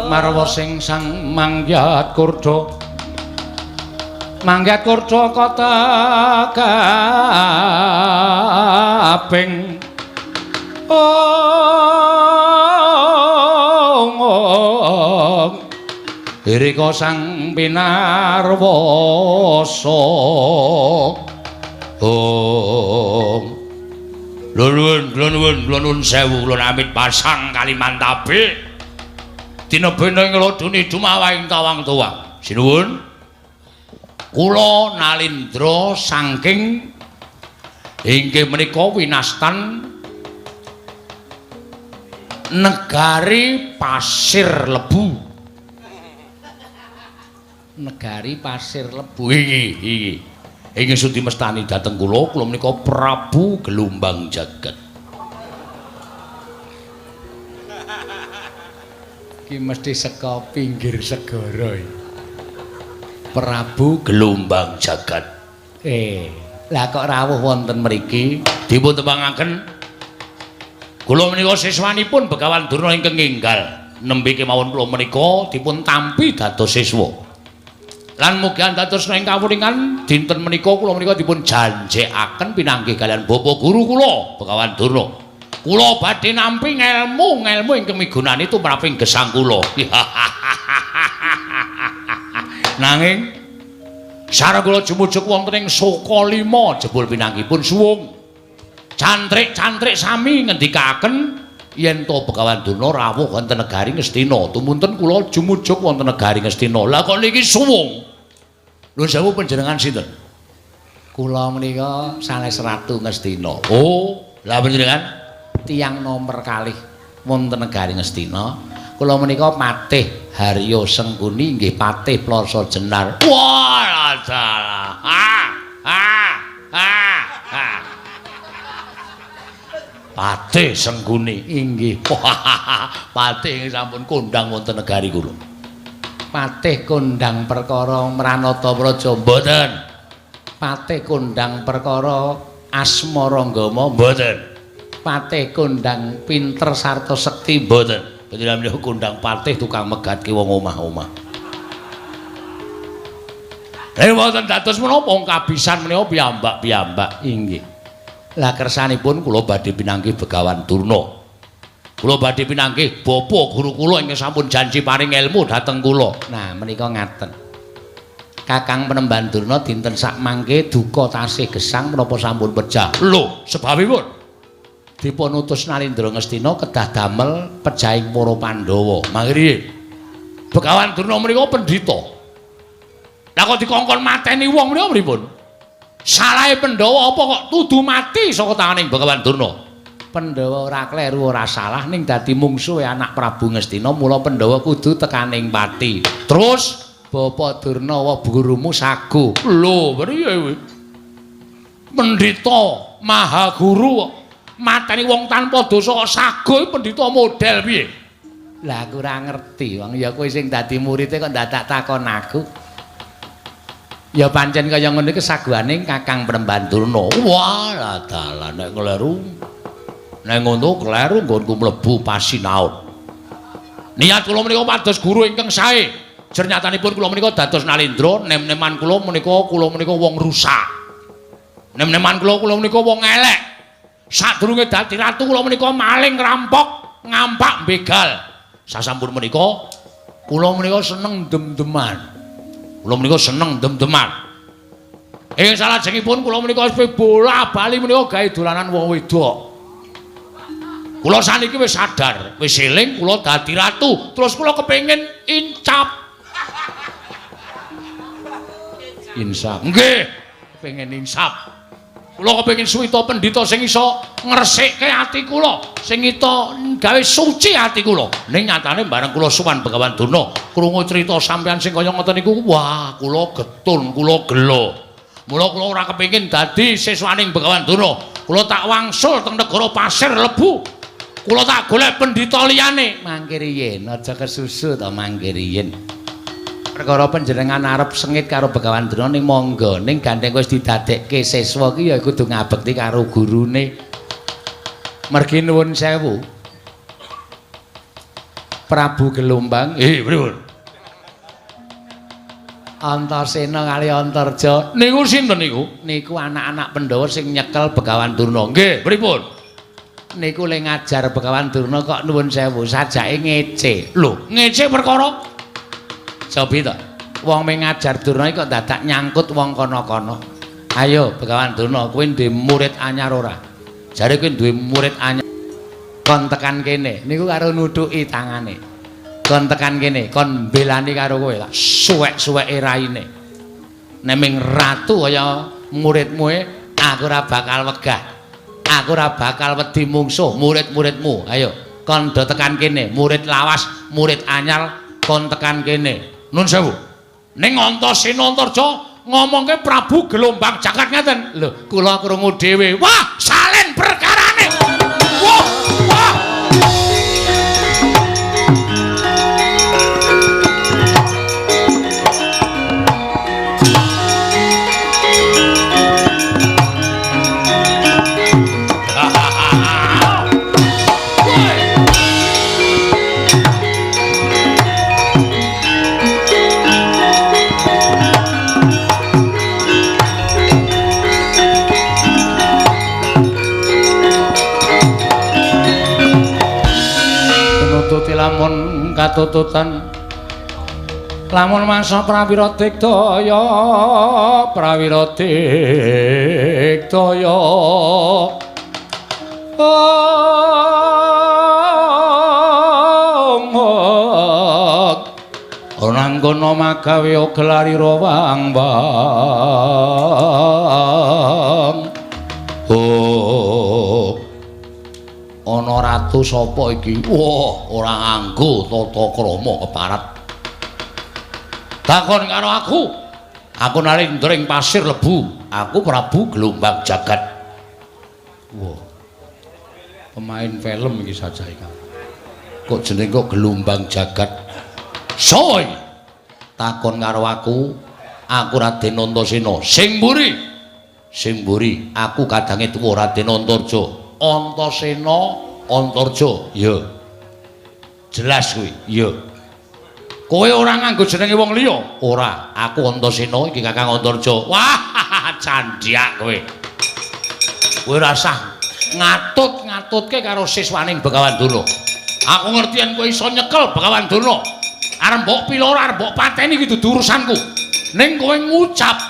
Marwa sing sang Mangyat Kurda kota kaping Irika sang Pinarwasa Kula nuwun sewu kula amit pasang Kalimantabe. Dina bena nglodoni dumawahing tawang tuwang. Sinuwun. Kula Nalindra saking inggih menika winastan negari Pasir Lebu. Negari Pasir Lebu iki. Ingkang sudi mestani dhateng kula menika Prabu Gelombang Jagat. Ki mesti saka pinggir segara. Prabu Gelombang Jagat. Lah kok rawuh wonten mriki dipun tembangaken kula menika siswanipun Begawan Durna ingkang enggal. Nembe kemawon kula menika dipun tampi dados siswa. Lan mugi dados ing kawuningan dinten menika kula menika dipun janjekaken pinanggih kalian Bapak Guru kula Begawan Durna. Kula badhe nampi ngelmu ingkang migunani tumraping gesang kula. Nanging sareng kula jumujuk wonten ing Sokalima jebul pinanggihipun suwung. Cantrik-cantrik sami ngendikaken yen to Begawan Durna rawuh wonten negari Ngastina. Tumunten kula jumujuk wonten negari Ngastina. Lah kok niki suwung. Nuwun sewu panjenengan sinten? Kula menika sanes Ratu Ngastina. Oh, lah panjenengan tiyang nomor kalih wonten negari Ngastina. Kula menika Patih Harya Sengkuni nggih Patih Ploso Jenar. Wah, salah. Patih Sengkuni inggih. Patih sampun kondang wonten negari kula. Patih kondang perkara Mranatapraja mboten. Patih kondang perkara Asmaranggama mboten. Patih kondang pinter sarta sekti mboten. Panjenengan menika kondang patih tukang megatke wong omah-omah. Mboten dados menapa wong kabisan menika piyambak-piyambak inggih. Lah kersanipun kula badhe pinanggih Begawan Durna. Kula badhe pinanggih Bapak Guru kula ingkang sampun janji paring ilmu dhateng kula. Nah, menika ngaten. Kakang Penemban Durna dinten sak mangke duka tasih gesang menapa sampun pecah. Lho, sebabipun dipun utus Nalindra Ngastina kedah damel pejahing para Pandhawa. Mangke Begawan Durna menika pendhita. Lah kok dikongkon mateni wong menika pripun? Salahe Pandhawa apa kok tudu mati saka tanganing Begawan Durna? Pandhawa ora kleru ora salah ning dadi mungsuhe anak Prabu Ngastina, mula Pandhawa kudu tekaning pati. Terus Bapak Durna wa gurumu sago. Lho, priye kuwi? Pendhita Mahaguru mateni wong tanpa dosa sago pendhita model piye? Lah aku ora ngerti wong ya kowe sing dadi muridé kok ndak takon aku. Ya pancen kaya ngono iki saguane Kakang Prembandurna. Wah, lah dalan nek kleru. Nek ngono kleru nggonku mlebu pasinaon. Niat kula menika pados guru ingkang sae. Jernyatanipun kula menika dados nalindra, nem-neman kula menika wong rusak. Nem-neman kula menika wong elek. Sadurunge dadi ratu kula menika maling rampok, ngampak begal. Sasampun menika kula menika seneng dem-deman. Kula menika seneng dem-deman. Ing salajengipun kula menika wis bola-bali menika gawe dolanan wong wedok. Kula saniki wis sadar, wis eling kula dadi ratu, terus kula kepengin incap. Insap. Nggih, kepengin insap. Kula kepengin suwita pendhita sing iso ngresike ati kula, sing iso gawe suci ati kula. Ning nyatane bareng kula sowan Begawan Durna, krungu crita sampeyan sing kaya ngoten niku, wah, kula getun, kula gelo. Mula kula ora kepengin dadi siswaning Begawan Durna. Kula tak wangsul teng negara Pasir Lebu. Kula tak golek pendhita liyane. Mangke riyen aja kesusu to mangke riyen. Perkara panjenengan arep sengit karo Begawan Durna ning monggo, ning gandeng wis didadekke siswa ki ya kudu ngabekti karo gurune. Mergi nuwun sewu. Prabu Gelombang, Pripun? Antasena kali Antarja. Niku sinten niku? Niku anak-anak Pandhawa sing nyekel Begawan Durna. Nggih, pripun? Niku le ngajar Begawan Durna kok nuwun sewu sajake ngece. Lho, ngece perkara Sobi to. Wong ming ngajar Durna kok dadak nyangkut wong kono-kono. Ayo Begawan Durna, kowe duwe murid anyar ora? Jare kowe duwe murid anyar. Kon tekan kene, niku karo nuduki tangane. Kon tekan kene, kon belani karo kowe tak suwek-suweke raine. Nek ming ratu kaya muridmu aku ora bakal wegah. Aku ora bakal wedi mungsuh murid-muridmu. Ayo, kon do tekan kene, murid lawas, murid anyar, kon tekan kene. Nun sewu. Ning Antasena Antarja ngomongke Prabu Gelombang Jagat ngeten. Lho, kula krungu dhewe. Wah, salen perkarane. Wah, wah. Lamun katututan lamun masa prawira digdaya ana anggono magawe gelari rawang ana ratu sapa iki? Wah, ora nganggo tata krama keparat. Takon karo aku. Aku nalindring Pasir Lebu. Aku Prabu Gelombang Jagat. Wah. Pemain film iki saja iki. Kok jeneng kok Gelombang Jagat? Soy. Takon karo aku. Aku Raden Antasena. Sing mburi. Sing mburi, aku kadange tuwa Raden Antarja. Antasena Antarja, ya. Jelas kuwi, ya. Kowe ora nganggo jenenge wong liya? Ora, aku Antasena iki Kakang Antarja. Wah, candhiak kowe. Kowe ora usah ngatut-ngatutke karo siswaning Begawan Durna. Aku ngerti yen kowe iso nyekel Begawan Durna. Arep mbok pilora, arep mbok pateni iki dudu urusanku. Ning kowe ngucap,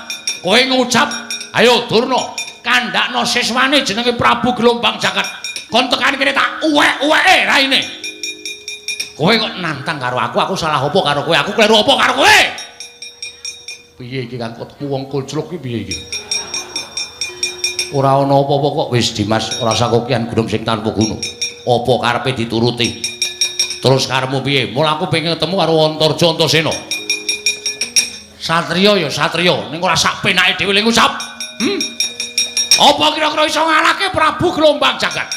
ayo Durna. Kandakno siswane jenenge Prabu Gelombang Jagat. Kon tekan kene tak uwek-uweke raine. Kowe kok nantang karo aku salah apa karo kowe? Aku kleru apa karo kowe? Piye iki Kang ketemu wong kulcluk iki piye iki? Ora ana apa-apa kok wis Dimas, ora usah kokian gunung sing tanpa gunung. Apa karepe dituruti? Terus karepmu piye? Mula aku pengen ketemu karo Antarja Antasena. Satriya ya satriya, ning ora sak penake dhewe ling ngucap. Apa kira-kira iso ngalahke Prabu Gelombang Jagat?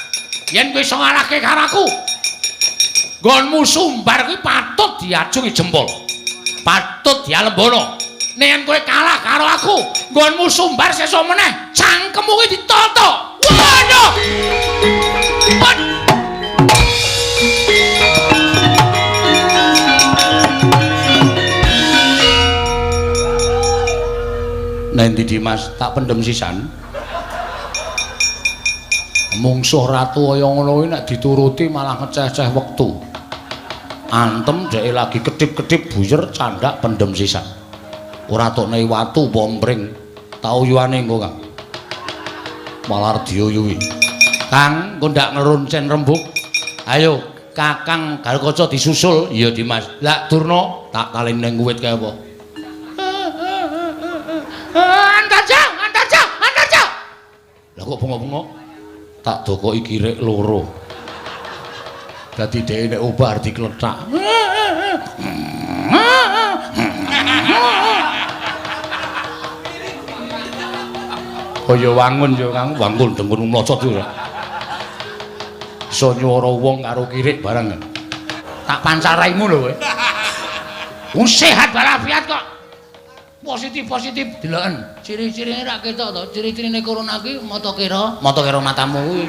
Yen kowe iso ngalahke karo aku, nggonmu sumbar kuwi patut diajungi jempol. Patut dialembono. Nek yen kowe kalah karo aku, nggonmu sumbar sesuk meneh cangkemmu kuwi ditoto. Waduh. Nanti Dimas tak pendem sisan. Mungsuh ratu kaya ngono kuwi nek dituruti malah ngeceh-ceh wektu. Antem dhek lagi kedip-kedip buyer candak pendem sisan. Ora tokne watu pompring tau yuane engko Kang. Malah dioyuhi. Kang, engko ndak ngeruncen rembug. Ayo Kakang Galkaca disusul. Iya Dimas. Lah Durna tak talin ning kuwit kae apa? Antarja. Lah kok bengok-bengok? Tak dokoki kirek loro. Dadi dhek nek obah arep diklethak. Oh ya wangun ya Kang, wangun dengun mlocot yo. Iso nyuwara wong karo kirek barang. Tak pancaraimu lho kowe. Wong sehat walafiat kok. Positif deloken. Ciri-cirine ra ketok to. Ciri-cirine corona kuwi mata kira matamu kuwi.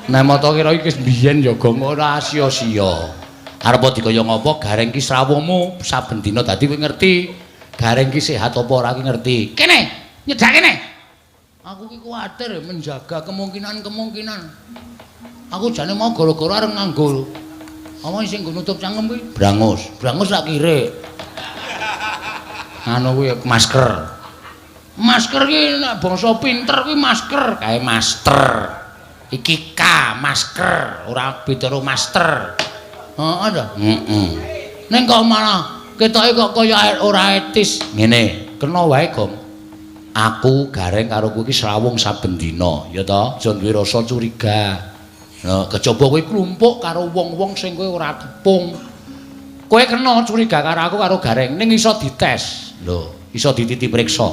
Nek mata kira iki wis biyen ya Gong ora sia-sia. Arep dikaya ngapa gareng ki srawungmu saben dina dadi kowe ngerti. Gareng ki sehat apa ora ki ngerti. Kene, nyedak kene. Aku ki kuwatir menjaga kemungkinan. Aku jane mau gara-gara arep nganggo apa sing nggo nutup cangkem kuwi? Brangus sak kire. Anu kuwi masker. Masker ki nek bangsa pinter kuwi masker, kae master. Iki K masker, ora beda karo master. Heeh to? Heeh. Ning kok malah ketoke kok kaya ora etis. Ngene, kena wae, Gong. Aku gareng karo kowe iki srawung saben dina, ya to? Aja duwe rasa curiga. Nah, kejaba kowe klumpuk karo wong-wong sing kowe ora tepung. Kowe kena curiga karo aku karo gareng ning iso dites. Lho, iso dititi priksa.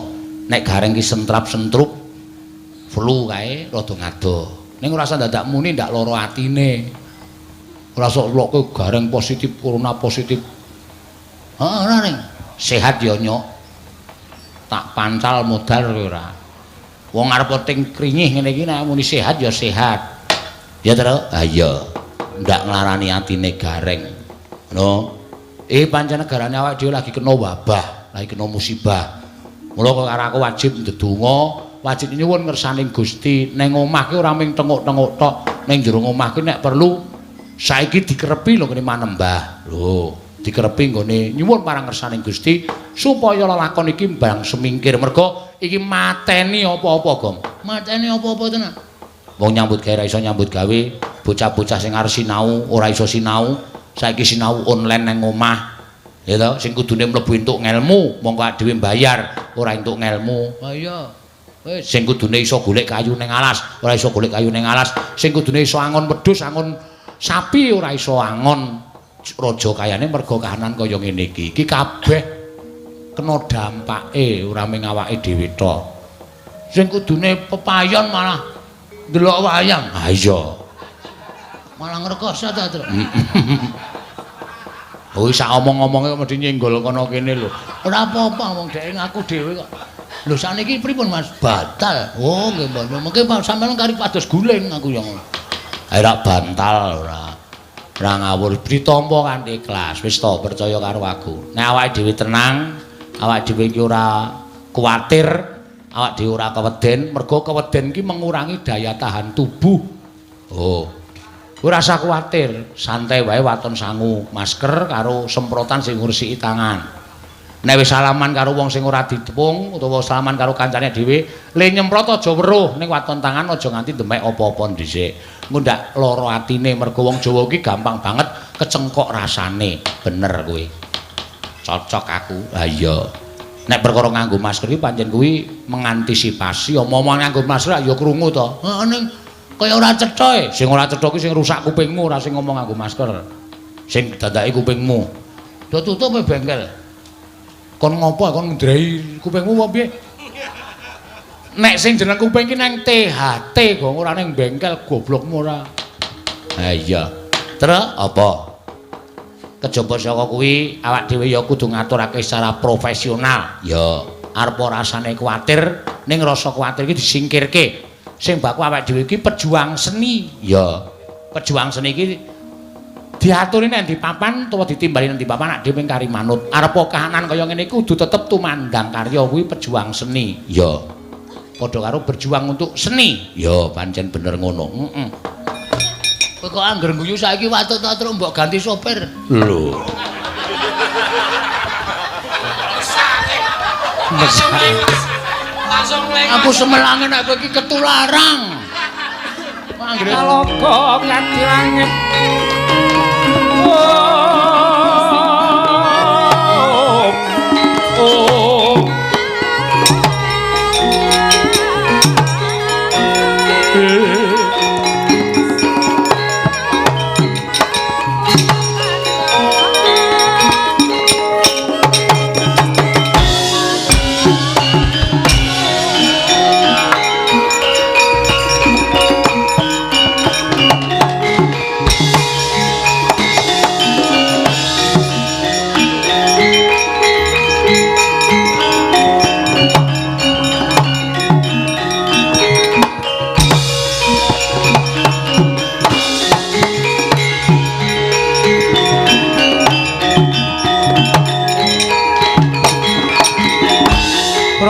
Nek gareng ki sentrap-sentrup flu kae rada ngado. Ning ora usah dadak muni ndak lara atine. Ora sok loke gareng positif, corona positif. Heeh, ora ning. Sehat ya nyok. Tak pancal modal kowe ora. Wong arep penting kringih ngene iki nek muni sehat ya sehat. Ya terus, ha iya. Ndak nglarani atine gareng. No. Pancen negarane awake dhewe lagi kena wabah, lagi kena musibah. Mula kok karo aku wajib ndedonga, wajib nyuwun ngersaning Gusti. Ning omah ki ora mung tenguk-tenguk tok, ning jero omah ki nek perlu saiki dikerepi lho kene manembah. Lho, dikerepi nggone nyuwun marang ngersaning Gusti supaya lelakon iki mbang semingkir. Mergo iki mateni apa-apa, Gong. Mateni apa-apa tenan. Wong nyambut gawe ra iso nyambut gawe, bocah-bocah sing arep sinau ora iso sinau. Saiki sinau online nang omah. Ya to, sing kudune mlebu entuk ngelmu, monggo dhewe mbayar, ora entuk ngelmu. Ha iya. Wis sing kudune iso golek kayu ning alas, ora iso golek kayu ning alas. Sing kudune iso angon wedhus, angon sapi, ora iso angon raja kayane mergo kahanan kaya ngene iki. Iki kabeh kena dampake ora mung awake dhewe tok. Sing kudune pepayon malah ndelok wayang. Ha iya. Malah ngrekoso ta, Tru. Oh, sak omong-omonge kok mesti nyenggol kono kene lho. Ora apa-apa wong dhek ngaku dhewe kok. Lho sakniki pripun Mas? Batal. Oh, nggih mboten. Mengke sampeyan kari pados guling aku ya ngono. Ae rak bantal ora. Ora ngawur ditampa kanthi ikhlas. Wis to percaya karo aku. Nek awake dhewe tenang, awake dhewe iki ora kuwatir, awake dhewe ora keweden, mergo keweden ki mengurangi daya tahan tubuh. Oh. Ora usah kuwatir, santai wae waton sangu, masker karo semprotan sing ngresiki tangan. Nek wis salaman karo wong sing ora ditepung utawa salaman karo kancane dhewe, le nyemprot aja weruh ning waton tangan aja nganti demek apa-apa dhisik. Engko ndak lara atine mergo wong Jawa iki gampang banget kecengkok rasane. Bener kowe. Cocok aku. Ha iya. Nek perkara nganggo masker iki pancen kuwi mengantisipasi omong-omong nganggo masker ya krungu to. Heeh ning kaya ora cetha. Sing ora cetha kuwi sing rusak kupingmu, ora sing ngomong nganggo masker. Sing dadake kupingmu. Do tutup bengkel. Kon ngopo kon ndrai kupingmu apa piye? Nek sing jeneng kuping ki nang THT kok ora ning bengkel goblokmu ora. Ha iya. Terus apa? Kejaba saka kuwi awak dhewe ya kudu ngaturake secara profesional. Ya, arep ora rasane kuwatir, ning rasa kuwatir iki disingkirke. Sing baku awak dhewe iki pejuang seni. Ya, pejuang seni iki diaturi nek ndi papan utawa ditimbali nang ndi papan nek dhewe kari manut. Arep kahanan kaya ngene iki kudu tetep tumandang karya kuwi pejuang seni. Ya. Padha karo berjuang untuk seni. Ya, pancen bener ngono. Heeh. Kowe kok angger guyu saiki watut terus mbok ganti sopir. Lho. Langsung lengah. Aku semelange nek kowe iki ketularan. Anggere Logo ngati langit.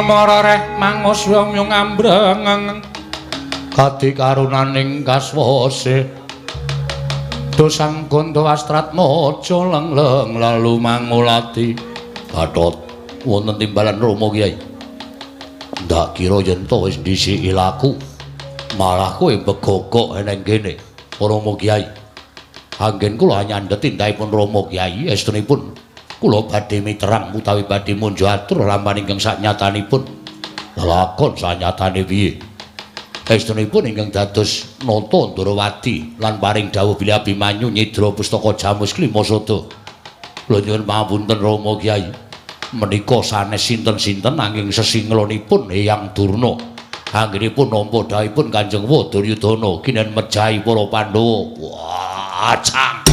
Marareh mangus wong ambreng kadi karunaning kaswase dosang gondo astrat mojo lengleng lalu mangulati Gatot wonten timbalan Rama Kyai ndak kira yen to wis dhisiki laku malah kowe begogok eneng kene Rama Kyai anggen kula nyandhet tindakipun Rama Kyai estunipun kula badhe miterang utawi badhe munjo atur lampahan ingkang saknyatanipun lakon sanyatane piye estunipun ingkang dados nata Ndarawati lan paring dawuh bilih Abimanyu nyidra pustaka Jamus Klimasada kula nyuwun pangapunten Rama Kyai menika sanes sinten-sinten anging sesinglonipun Eyang Durna anggenipun nampa dawuhipun Kanjeng Wadaryudana kinen mejahi para Pandhawa wah cang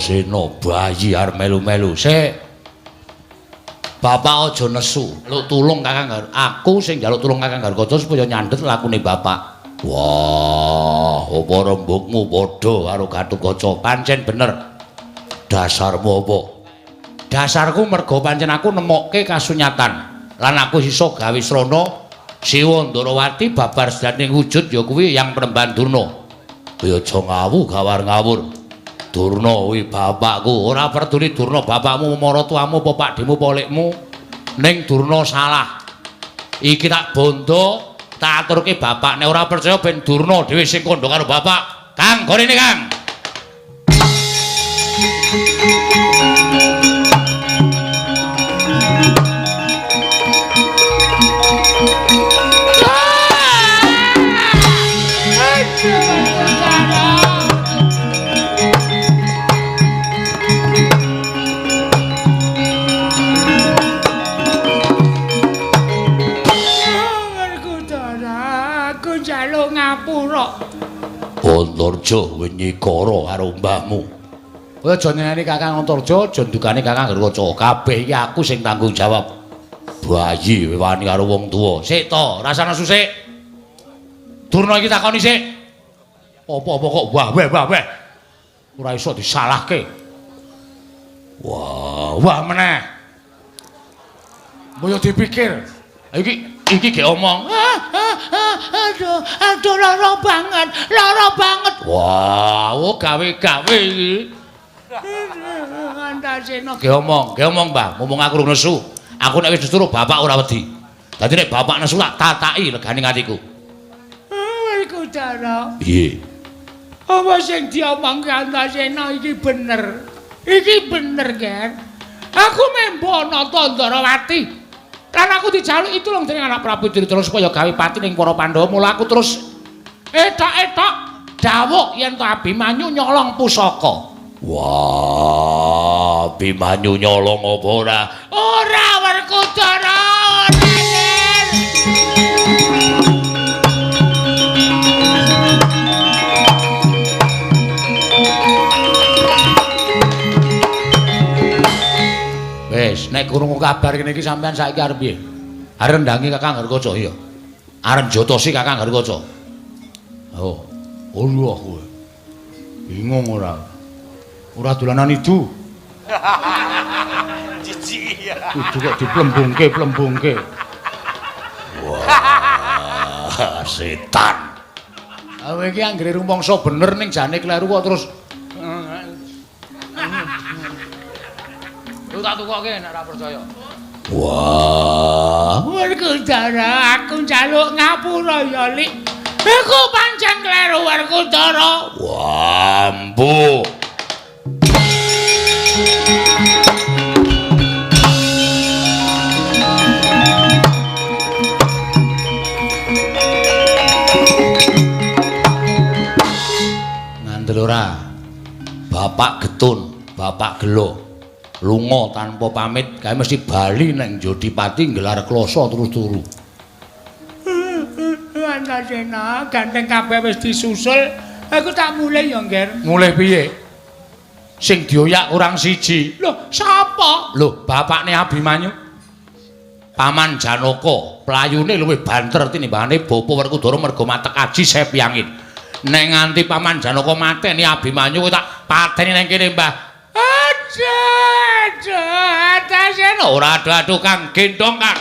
Sena bayi arep melu-melu sik. Bapak aja nesu. Luk tulung Kakang. Aku sing njaluk tulung Kakang Gargata supaya nyandhet lakune bapak. Wah, apa rembugmu padha karo Gatotkaca? Pancen bener. Dasarmu apa? Dasarku mergo pancen aku nemokke kasunyatan. Lan aku iso gawe srana Siwa Ndarawati babar sedaning wujud ya kuwi yang Penemban Durna. Kaya aja ngawu gawar ngawur. Durna kuwi bapakku, ora peduli Durna bapakmu, maratuamu, apa pakdemu, polikmu. Ning Durna salah. Iki tak bondo, tak aturke bapakne ora percaya ben Durna dhewe sing kandha karo bapak. Kang, gorene Kang. Antarja Wenyikara karo mbahmu. Kowe aja nyeneni Kakang Antarja, aja ndukani Kakang Gargata. Kabeh iki aku sing tanggung jawab. Bayi wani karo wong tuwa. Sik to, rasane susik. Durna iki takoni sik. Apa-apa kok wah. Ora iso disalahke. Wah meneh. Mbok yo dipikir. Iki ge omong. Aduh lara banget. Wah, gawe-gawe iki. Antasena. Ge omong, Mbah. Mumpung aku urung nesu. Aku nek wis disuruh bapak ora wedi. Dadi nek bapak nesu tak tataki legane atiku. Werkudara. Piye? Apa sing diomongke Antasena iki bener? Iki bener, Ger. Aku membo ana Tandrawati. Lan aku dijaluk itu lho dening anak Prabu Dirtara supaya gawe pati ning para Pandhawa. Mula aku terus etok-etok dawuh yen to Abimanyu nyolong pusaka. Wah, Abimanyu nyolong apa ora? Ora Werkudara, ora. Wis, nek krungu kabar kene iki sampean saiki arep piye? Arep ndangi Kakang Harkaca iya. Arep jotosi Kakang Harkaca. Oh, Allah kowe. Bingung ora? Ora dolanan idu. Jijik ya. Idu kok diplembungke. Wah, setan. Kowe iki anggere rumangsa bener ning jane kleru kok terus lu tak tukoke nek ora percaya. Wah, Werkudara, aku njaluk ngapura ya, Lik. Iku pancen kleru Werkudara. wah, mbuh. Ngandel ora? Bapak getun, bapak gelo. Lunga tanpa pamit, kae mesti bali nang Jodipati nggelar kloso terus turu. Antasena, ganteng kabeh wis disusul. Aku tak mulai ya, Nger. Mulih piye? Sing dioyak kurang siji. Loh, sapa? Lho, bapakne Abimanyu. Paman Janaka, playune luwih banter tinimbangane Bapa Werkudara merga matek aji sepyangin. Nek nganti Paman Janaka mateni Abimanyu kowe tak pateni nang kene, Mbah. Aduh, Antasena. Ora adu-adu Kang, gendong Kang.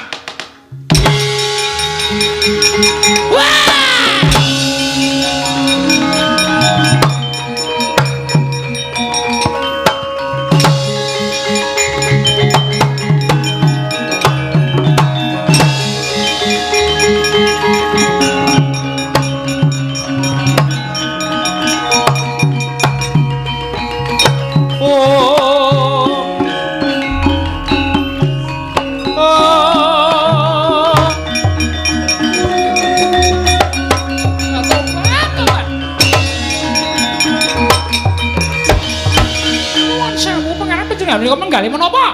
Menika menggali menapa?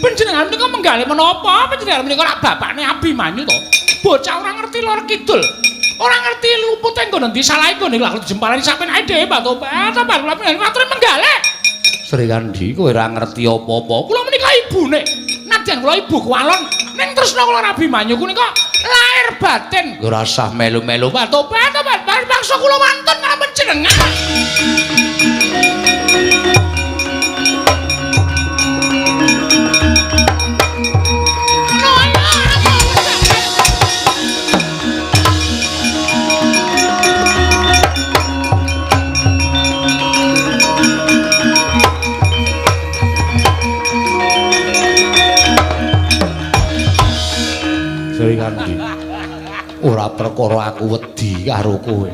Panjenengan menika menggali menapa? Panjenengan menika rak bapakne Abimanyu to. Bocah ora ngerti lor kidul. Ora ngerti lupute nggon endi salahe nggon lha jempalane sampeyan ae dhewe Pak Tobat. Tobat kula matur menggali. Sri Kandi kowe ora ngerti apa-apa. Kula menika ibune. Nadyan kula ibu kuwalon ning tresna kula Abimanyu kuwi kok lahir batin. Ora usah melu-melu Pak. Tobat, bangsa kula wonten karo panjenengan. Sri Kandi. Ora perkara aku wedi karo kowe.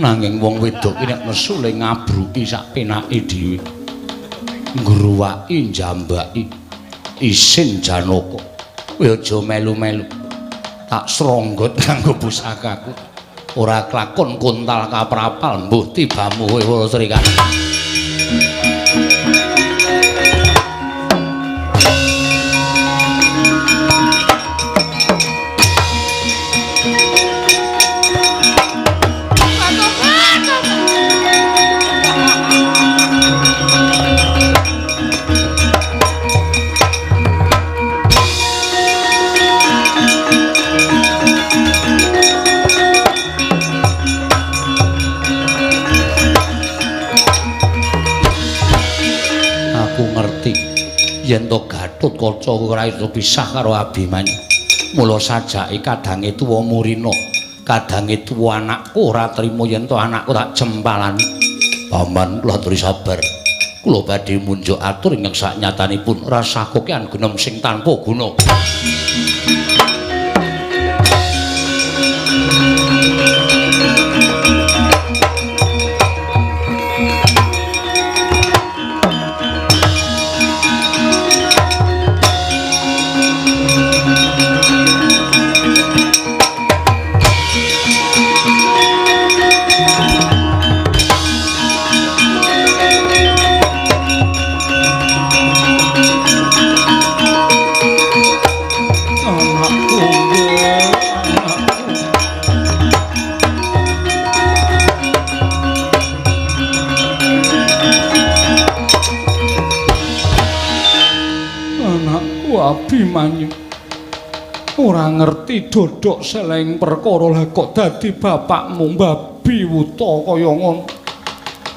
Nanging wong wedok iki nek nesu le ngabruki sak penake dhewe. Ngruwaki njambaki isin Janaka. Kowe aja melu-melu. Tak sronggot kanggo pusakaku. Ora klakon kuntal kaprapal mbuh tibamu kowe Sri Kandi. Yen to Gatotkaca ora iso pisah karo Abimanyu. Mula sajake kadange tuwa Murina, kadange tuwa anakku ora trima yen to anakku tak jempalani. Paman kula aturi sabar. kula badhe munjuk atur ingkang saknyatanipun rasa kokean gunem sing tanpa guna. Abimanyu ora ngerti dodok seleng perkara lah kok dadi bapakmu babi wuta kaya ngono.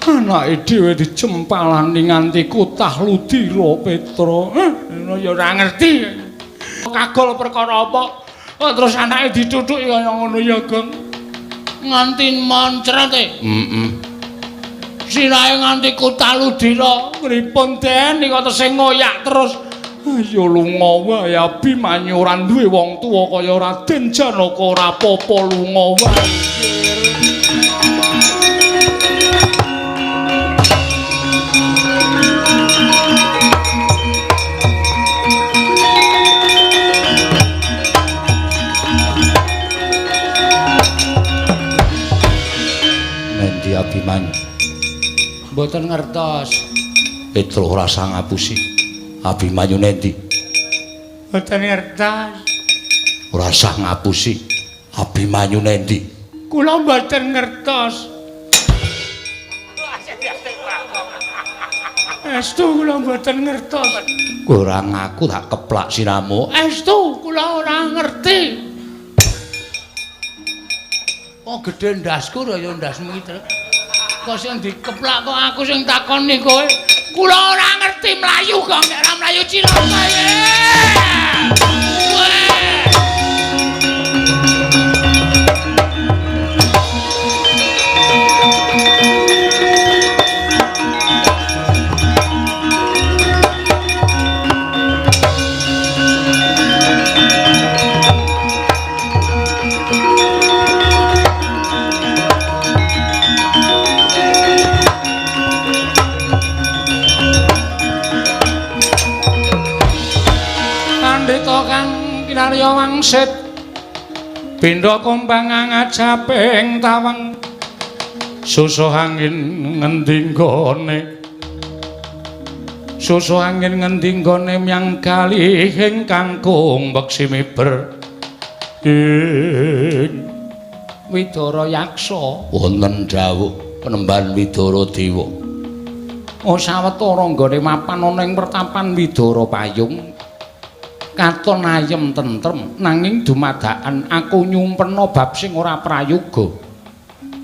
Anake dhewe dicempalani nganti kutah ludira Petra. Ya ora ngerti. Kagol perkara apa? Kok terus anake dituthuki kaya ngono ya, Gong? Nganti moncret e. Sirahe nganti kutah ludira. Pripun Den iki kok tesih ngoyak terus. Ayo lunga wae Abimanyu ora duwe wong tuwa kaya Raden Janaka ora apa-apa lunga wae. Nendi Abimanyu? Mboten ngertos. Petra ora sang ngapusi. Abimanyu nendi? Mboten ngertos. Ora sah ngapusi. Abimanyu nendi? Kula mboten ngertos. Estu kula mboten ngertos. Kowe ora ngaku tak keplak siramu. Estu kula ora ngerti. Oh gedhe ndasku ya ndasmu iki. Kok sing dikeplak kok aku sing takoni kowe. Kula ora ngerti mlayu kok nek ora mlayu cilaka. Kinarya wangsit pindha kumbang ngajaping tawang susuh angin ngendi nggone susuh angin ngendi nggone myang kalih ing kangkung beksi miber ing Widara Yaksa wonten dawuh penemban Widara Dewa. Oh sawetara nggone mapan ana ing pertapan Widara Payung katon ayem tentrem nanging dumadakan aku nyumpena bab sing ora prayoga.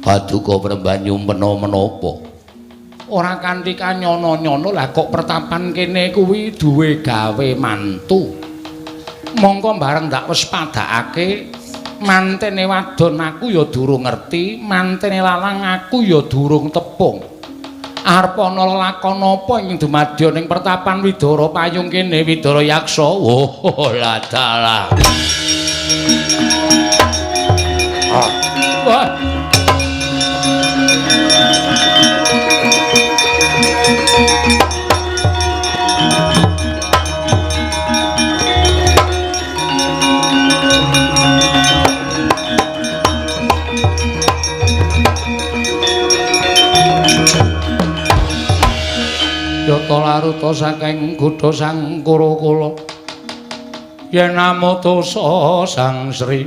Paduka penemban nyumpena menapa? Ora kanthi kanyono-nyono lah kok pertapan kene kuwi duwe gawe mantu. Mongko bareng ndak wis padakake mantene wadon aku ya durung ngerti, mantene lalang aku ya durung tepung. Arep ana lakon apa ing dumadya ning pertapan Widara Payung kene Widara Yaksa? Oh, la dalah. Wah. Yata laruta saking kutha Sang Kurakala yen namotosa Sang Sri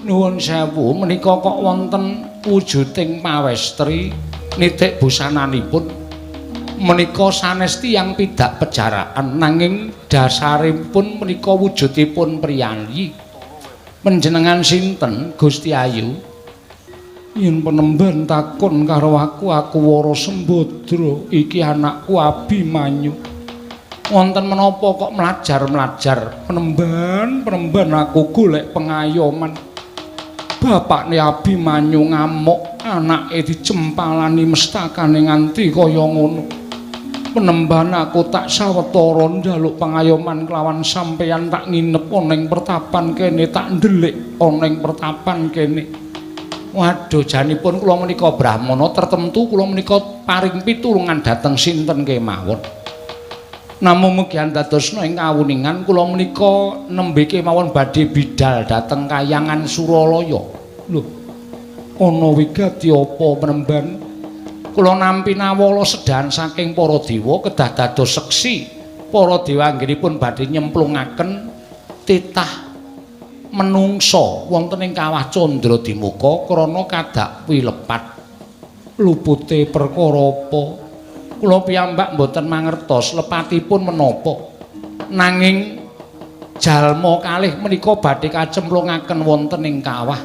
nuwun sewu menika kok wonten wujuding pawestri nitik busananipun menika sanes tiyang pidak pejaraan nanging dasaripun menika wujudipun priyayi panjenengan sinten Gusti Ayu? Yen penemban takon karo aku Wara Sembadra iki anakku Abimanyu. Wonten menapa kok mlajar-mlajar penemban aku golek pengayoman. Bapakne Abimanyu ngamuk, anake dicempalani mestakane nganti kaya ngono. Penemban aku tak sawetara njaluk pangayoman kelawan sampeyan tak nginep ana ing pertapan kene tak ndelik ana ing pertapan kene. Waduh janipun kula menika brahmana tertentu kula menika paring pitulungan dhateng sinten kemawon. Namung mugi andadosna ing kawuningan kula menika nembe kemawon badhe bidhal dhateng Kayangan Suralaya. Lho. Ana wigati apa Penemban? Kula nampi nawala sedahan saking para dewa kedah dados seksi para dewa anggenipun badhe nyemplungaken titah menungsa wonten ing kawah Candradimuka krana kadak wilepat lupute perkara apa kula piyambak mboten mangertos lepatipun menapa nanging jalma kalih menika badhe kacemplungaken wonten ing kawah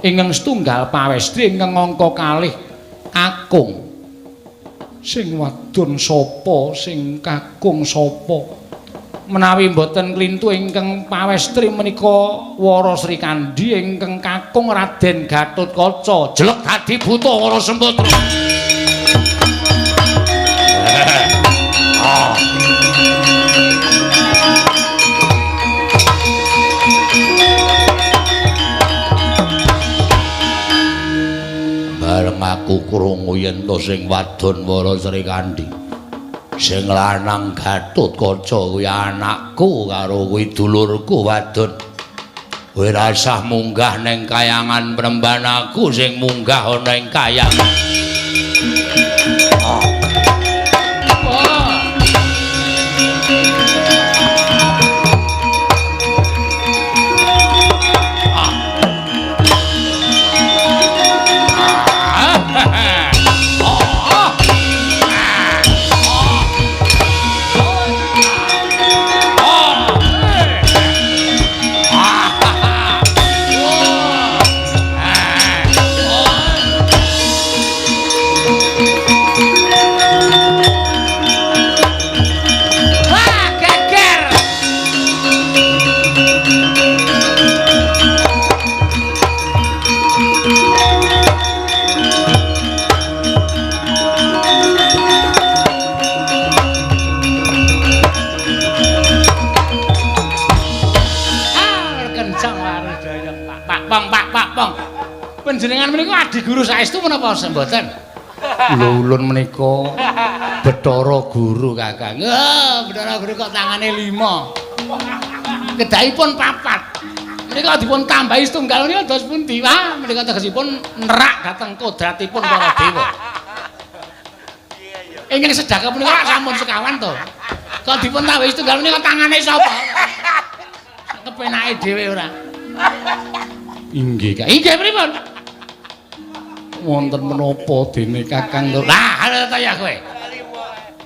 ingkang setunggal pawestri ingkang angka kalih kakung sing wadon sapa sing kakung sapa menawi mboten klintu ingkang pawestri menika Wara Srikandhi ingkang kakung Raden Gatotkaca jelek dadi buta Wara Sembadra. Bareng aku krungu yen to sing wadon Wara Srikandhi sing lanang Gatotkaca kuwi anakku karo kuwi dulurku wadon kowe rasah munggah ning Kayangan Penemban aku sing munggah ana ing Kayangan Panjenengan menika adi guru saestu menapa mboten? Lho ulun menika Bathara Guru Kakang. Bathara Guru kok tangane 5. Kedahipun 4. Menika dipun tambahi setunggal menika dos pundi? Wah, menika tegesipun nerak dhateng kodratipun para dewa. Ingkang sedaka punika sampun sekawan to. Kok dipun tambahi setunggal menika tangane sapa? Kepenake dhewe ora. Inggih, Inggih pripun? wonten menapa dene Kakang? Lah, ta ya kowe.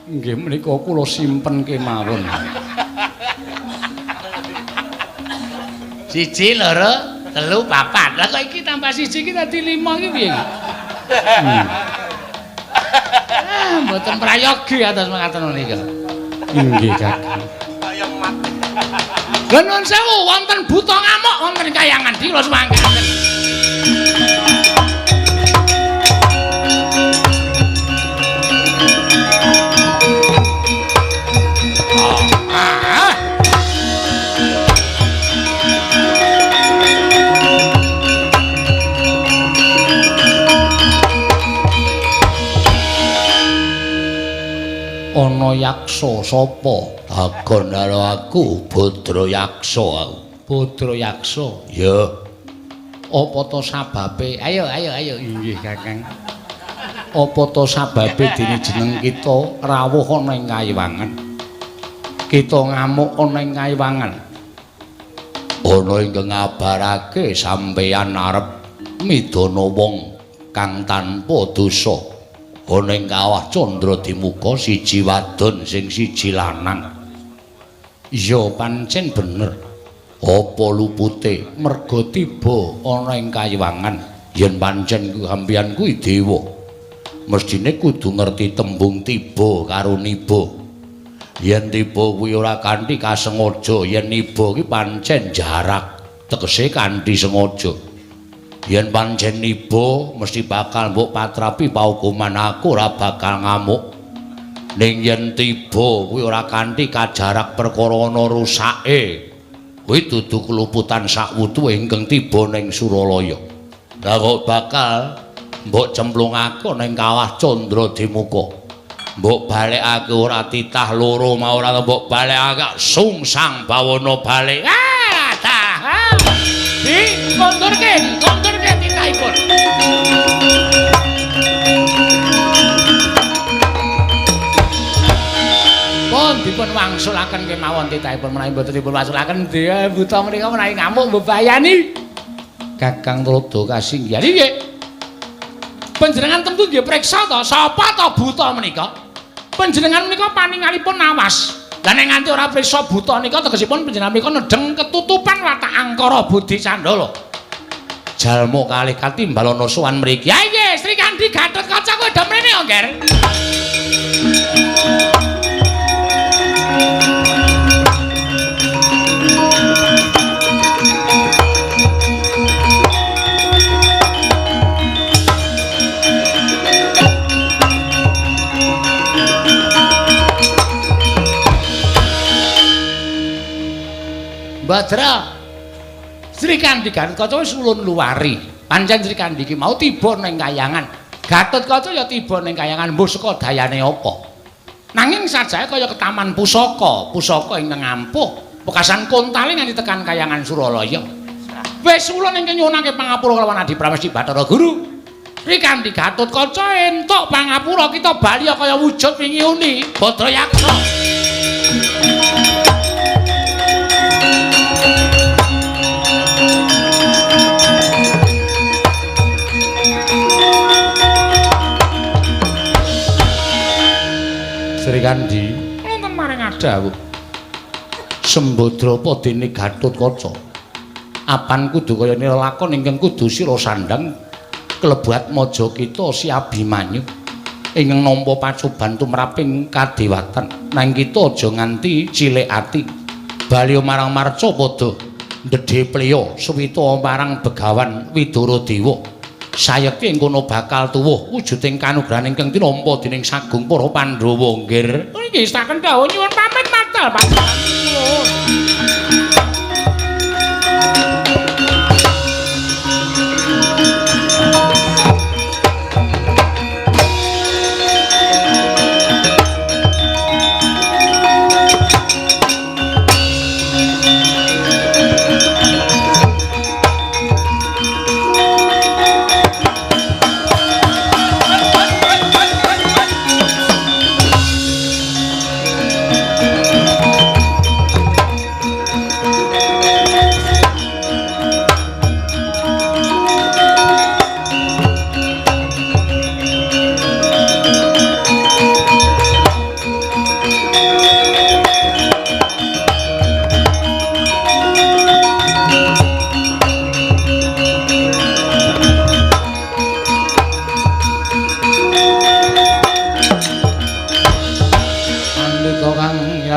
Nggih menika kula simpen kemawon. 1, 2, 3, 4. Lah kok iki tambah 1 iki dadi 5 iki piye? Mboten prayogi atus mekaten menika. Inggih Kakang. Lha nuwun sewu wonten buta ngamuk wonten Kayangan di kula sumanggaken. Ana yaksa sapa? takon karo aku Badra Yaksa aku. Badra Yaksa. Ya, Apa to sababe? Ayo. Inggih Kakang. Apa to sababe dene jeneng kita rawuh ana ing Kayiwangan? Kita ngamuk ana ing Kayiwangan. ana ingkang ngabarake sampeyan arep midana wong kang tanpa dosa. Ana ing kawah Candradimuka siji wadon sing siji lanang. Iya pancen bener. Apa lupute Merga tiba ana ing Kayiwangan. yen pancen sampeyan kuwi dewa. Mestine kudu ngerti tembung tiba karo niba. Yen tiba kuwi ora kanthi kasengaja, yen niba kuwi pancen jarak, tegese kanthi sengaja. Yen pancen niba mesti bakal mbok patrapi paukuman aku ora bakal ngamuk. Ning yen tiba kuwi ora kanthi kajarak perkara ana rusake. Kuwi dudu keluputan sakwutu ingkang tiba ning Suralaya. Lah kok bakal mbok cemplungake ning kawah Candrademuka. Mbok balekake ora titah loro mau ora mbok balekake sungsang bawana balik. Konturke titahipun. Pun dipun wangsulaken kemawon titahipun menawi boten dipun wangsulaken dia buta menika menawi ngamuk mbebayani. Kakang Trada kasinggihan nggih. Panjenengan tentu nggih preksa to sapa to buta menika? Panjenengan menika paningalipun awas. Lah nek nganti ora priksa buta nika tegesipun panjenengan menika nedeng ketutupan watak angkara budi candala. Jalma kalih katimbalana sowan mriki. Ya nggih, Sri Kandi Gatotkaca kowe do mrene yo, Nger. Badra Sri Kandi Gatotkaca wis ulun luwari. Pancen Sri Kandi iki mau tiba ning Kayangan. Gatotkaca ya tiba ning Kayangan mbuh saka dayane apa. Nanging sajae kaya ke taman pusaka, pusaka ingkang ampuh. Pekasan kontali nganti tekan Kayangan Suralaya. Wis ulun ingkang nyuwunake pangapura kelawan Adi Pramesti Bathara Guru. Sri Kandi Gatotkaca entuk pangapura kita bali kaya wujud wingi uni Badrayaksa. Sri Kandi Wonten maring adawu. Sembadra padene Gatotkaca. Apan kudu kaya nira lakon ingkang kudu sira sandhang klebat maja kita si Abimanyu ingkang nampa pacoban tumraping kadewatan. Nang kita aja nganti cilik ati. Bali marang marca padha ndedhe pleya suwita marang Begawan Widaradewa. Sayekti ing kono bakal tuwuh wujuding kanugrahan ingkang tinampa dening Sagung para Pandhawa nggir. Nggih saken dawuh nyuwun pamit matur panjenengan.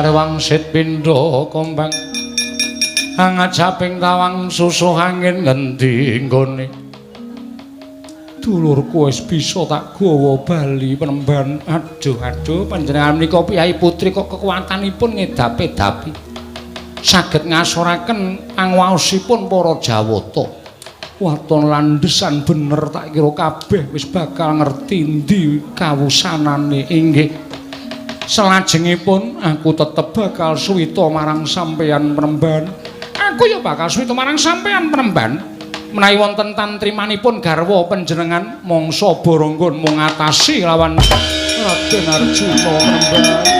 Wangsit pindha kombang angajaping tawang susuh angin ngendi nggone dulurku wis bisa tak gawa bali Penemban. Aduh panjenengan menika piyai putri kok kekuatanipun ngedap-edapi saged ngasoraken angwaosipun para Jawata. Waton landhesan bener tak kira kabeh wis bakal ngerti ndi kawusanane. Inggih selajengipun aku tetep bakal suwita marang sampeyan Penemban. Aku ya bakal suwita marang sampeyan Penemban. Menawi wonten tantrimanipun garwa panjenengan mangsa Baranggon mung ngatasi lawan Raden Arjuna Penemban.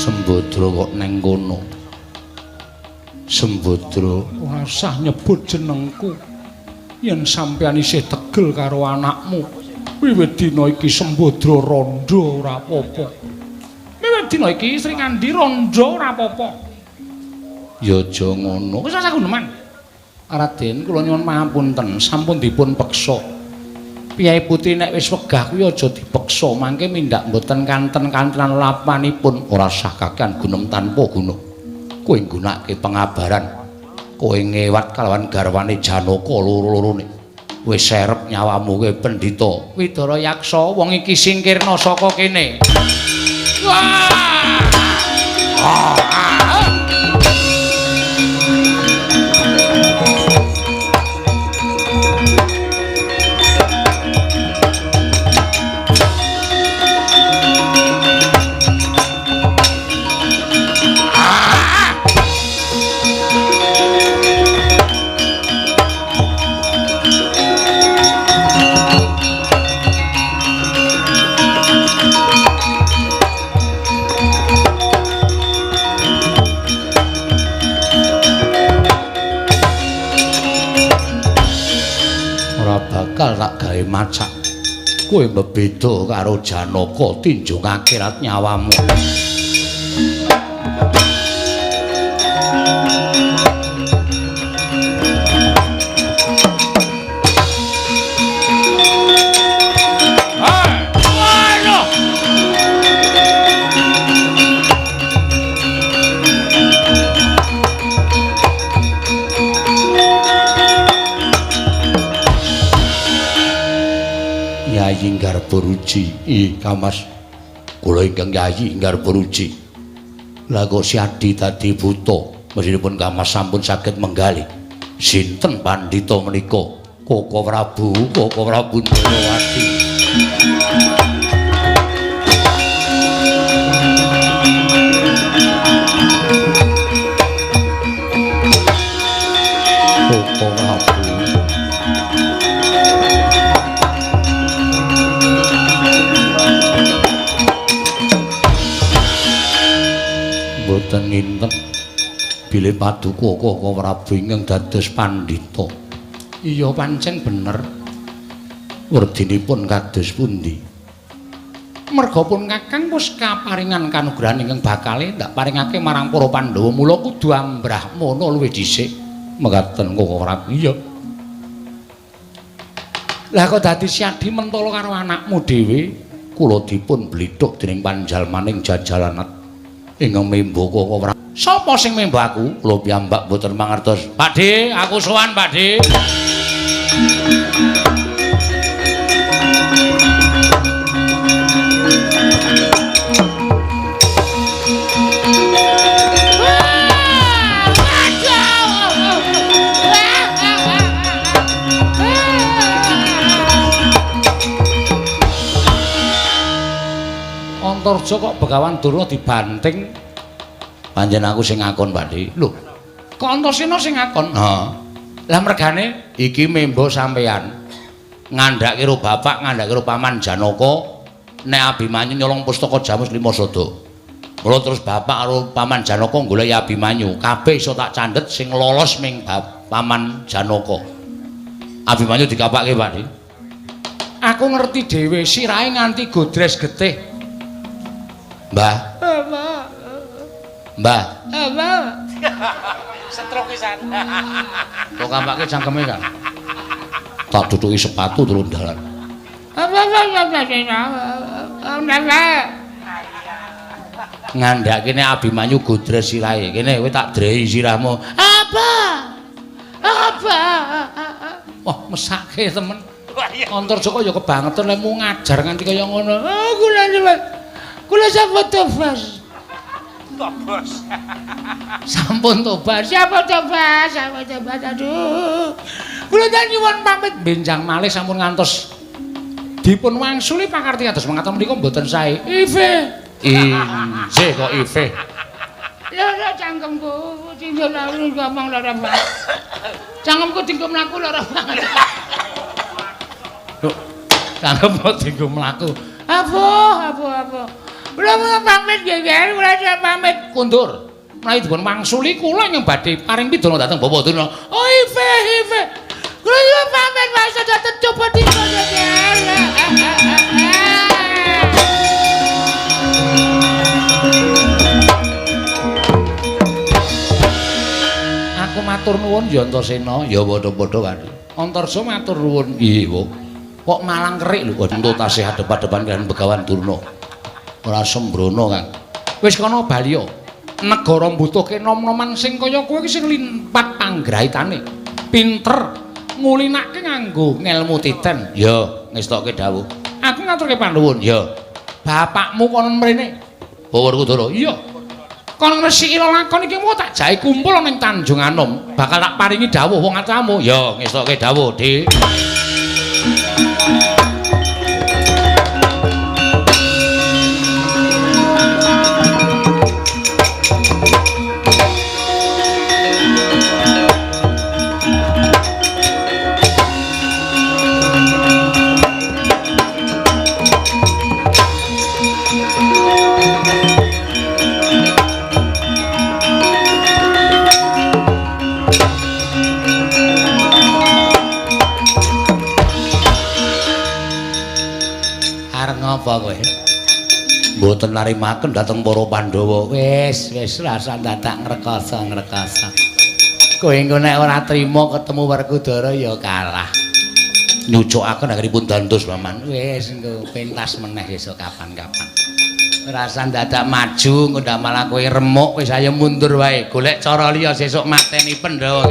Sembadra kok neng kono. Sembadra wasah nyebut jenengku yen sampeyan isih tegel karo anakmu. Wiwit dina iki Sembadra randha ora apa-apa. Wiwit dina iki Sri Kandi randha ora apa-apa. Ya aja ngono. Wis saguneman. Raden kula nyuwun pangapunten sampun dipun peksa. Piyai Putri nek wis wegah kuwi aja dipeksa, mangke mindak mboten kanten-kantenan lapanipun ora sah kakehan gunem tanpa guna. Kowe nggunakake pengabaran, kowe ngewat kalawan garwane Janaka loro-lorone. Wis serep nyawamu kowe Pendhita Widara Yaksa, wong iki singkirna saka kene. Wah! Bakal tak gawe macak kowe bebeda karo Janaka tinjung akhirat nyawamu. Yayi Garba Ruci, Kamas. Kula ingkang Yayi Garba Ruci. Lah kok si Adi dadi buta, mestipun Kamas sampun saged menggali. Sinten pandhita menika? Koko Prabu Ndrawati. Koko Prabu. Boten nginten bilih paduka Koko Prabu ingkang dados pandhita. Iya pancen bener. Werdinipun kados pundi? Merga pun Kakang wis kaparingan kanugrahan ingkang bakale ndak paringake marang para Pandhawa, mula kudu ambrahmana luwih dhisik. Mekaten Koko Prabu. Iya. Lah kok dadi Siadi mentala karo anakmu dhewe, kula dipun blithuk dening panjalmaning jajalanat ingkang membo Koko Prabu. Sapa sing membo aku? Kula piyambak boten mangertos. Pakde, aku sowan, Pakde. Antarja kok Begawan Durna dibanting. Panjen aku sing ngakon, Pakde. Lho, kok Antasena sing ngakon? Heeh. Lah mergane iki membo sampeyan. Ngandhake karo bapak, ngandhake karo paman Janaka nek Abimanyu nyolong pustaka Jamus Lima Sada. Mula terus bapak karo paman Janaka golek Abimanyu, kabeh iso tak candhet sing lolos ming paman Janaka. Abimanyu dikapake, Pakde. Aku ngerti dhewe sirahe nganti godres getih. Mbah. Mbah. Setruk pisan. Kok kampake cangkeme kan? Tak duduki sepatu turun dalan. Ngandhake nek Abimanyu godres sirahe. Kene kowe tak drehi sirahmu. Apa? Wah, mesake temen. Antarjaka ya kebangetan lek mu ngajar nganti kaya ngono. Kula sampun tobat. Tobos. Sampun tobat. Sampun tobat. Aduh. Kula tak nyuwun pamit benjang malih sampun ngantos dipun wangsuli pakarti kados mangkaten menika mboten sae. Ive. Injih kok Ive. Lara cangkemku tinggal lalu ngomong lara banget. Cangkemku tinggal mlaku lara banget. Lho, cangkemmu tinggal mlaku. Apa? Kula pamit nggih, kula pamit Kundur. Menawi dipun wangsuli kula yang badhe paring pidana dhateng Bapak Durna. Oh, Ive. Kula pamit masa dateng coba tinggal. Aku matur nuwun ya Antasena, ya padha-padha karo. Antarja matur nuwun. Nggih, Bu. Kok malang kerik lho untuk tasih hadep-hadepan kalian Begawan Durna. Ora sembrono, Kang. Wis kono bali yo. Negara mbutuhke nom-noman sing kaya kowe iki sing limpat panggraitane. Pinter ngulinake nganggo ngelmu titen. Ya, ngestokke dawuh. Aku ngaturke panuwun, ya. Bapakmu kono mrene. Bawarkudara. Iya. Kono ngresiki lakon iki mau tak jahe kumpul ning Tanjung Anom. Bakal tak paringi dawuh wong atamu. Ya, ngestokke dawuh, Dik. Apa kowe? Mboten narimaken dhateng para Pandhawa. Wis rasa dadak ngrekoso. Kowe engko nek ora trima ketemu Werkudara ya kalah. Nyucukaken anggenipun dandos Paman. Wis engko pentas meneh esuk kapan-kapan. Rasa dadak maju engko ndak malah kowe remuk wis ayo mundur wae. Golek cara liya sesuk mateni Pandhawa.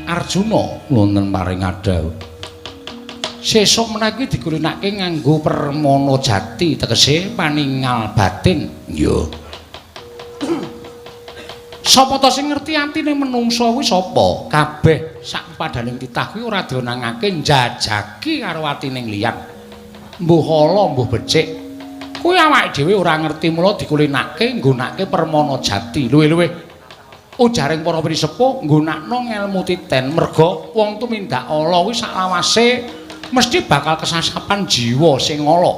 Arjuna wonten paring adhaw. Sesuk menawi dikulinake nganggo permana jati tegese paningal batin. Ya. Sapa ta sing ngerti atine menungsa kuwi sapa? Kabeh sak padaning titah kuwi ora dionangake njajaki karo atining liyan. Mbuh ala mbuh becik. Kuwi awake dhewe ora ngerti mula dikulinake nggunakake permana jati. Luwih-luwih ujaring para prisepuh nggunakno ngelmu titen merga wong tumindak ala kuwi saklawase mesti bakal kesasapan jiwa sing ala.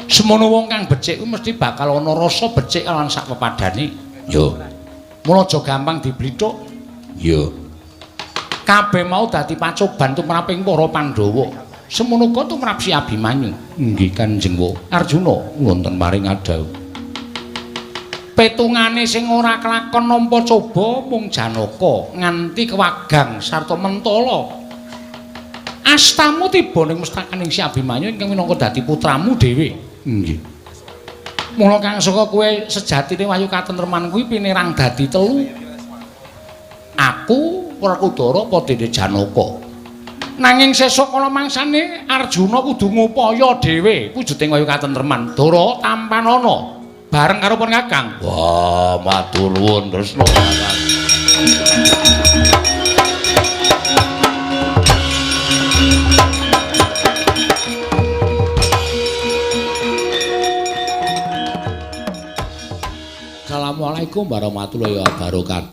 Semono wong kang becik kuwi mesti bakal ana rasa becik lan sak pepadane. Yo. Mula aja gampang diblithuk. Yo. Kabeh mau dadi pacoban tumraping para Pandhawa. Semono uga tumrap Si Abimanyu. Nggih Kanjeng Arjuna wonten maring adhaw. Petungane sing ora kelakon nampa coba mung Janaka nganti kewagang sarta mentala. Astamu tiba ning mestakaning Si Abimanyu ingkang minangka dadi putramu dhewe. Nggih. Mula kang saka kowe sejatine wayu katentreman kuwi pinirang dadi telu. Aku Werkudara apa dene Janaka. Nanging sesuk kala mangsane Arjuna kudu ngupaya dhewe wujuding wayu katentreman. Dara tampanana. Bareng karo pun Kakang. Wah, matur nuwun Tresna. Assalamualaikum warahmatullahi wabarakatuh.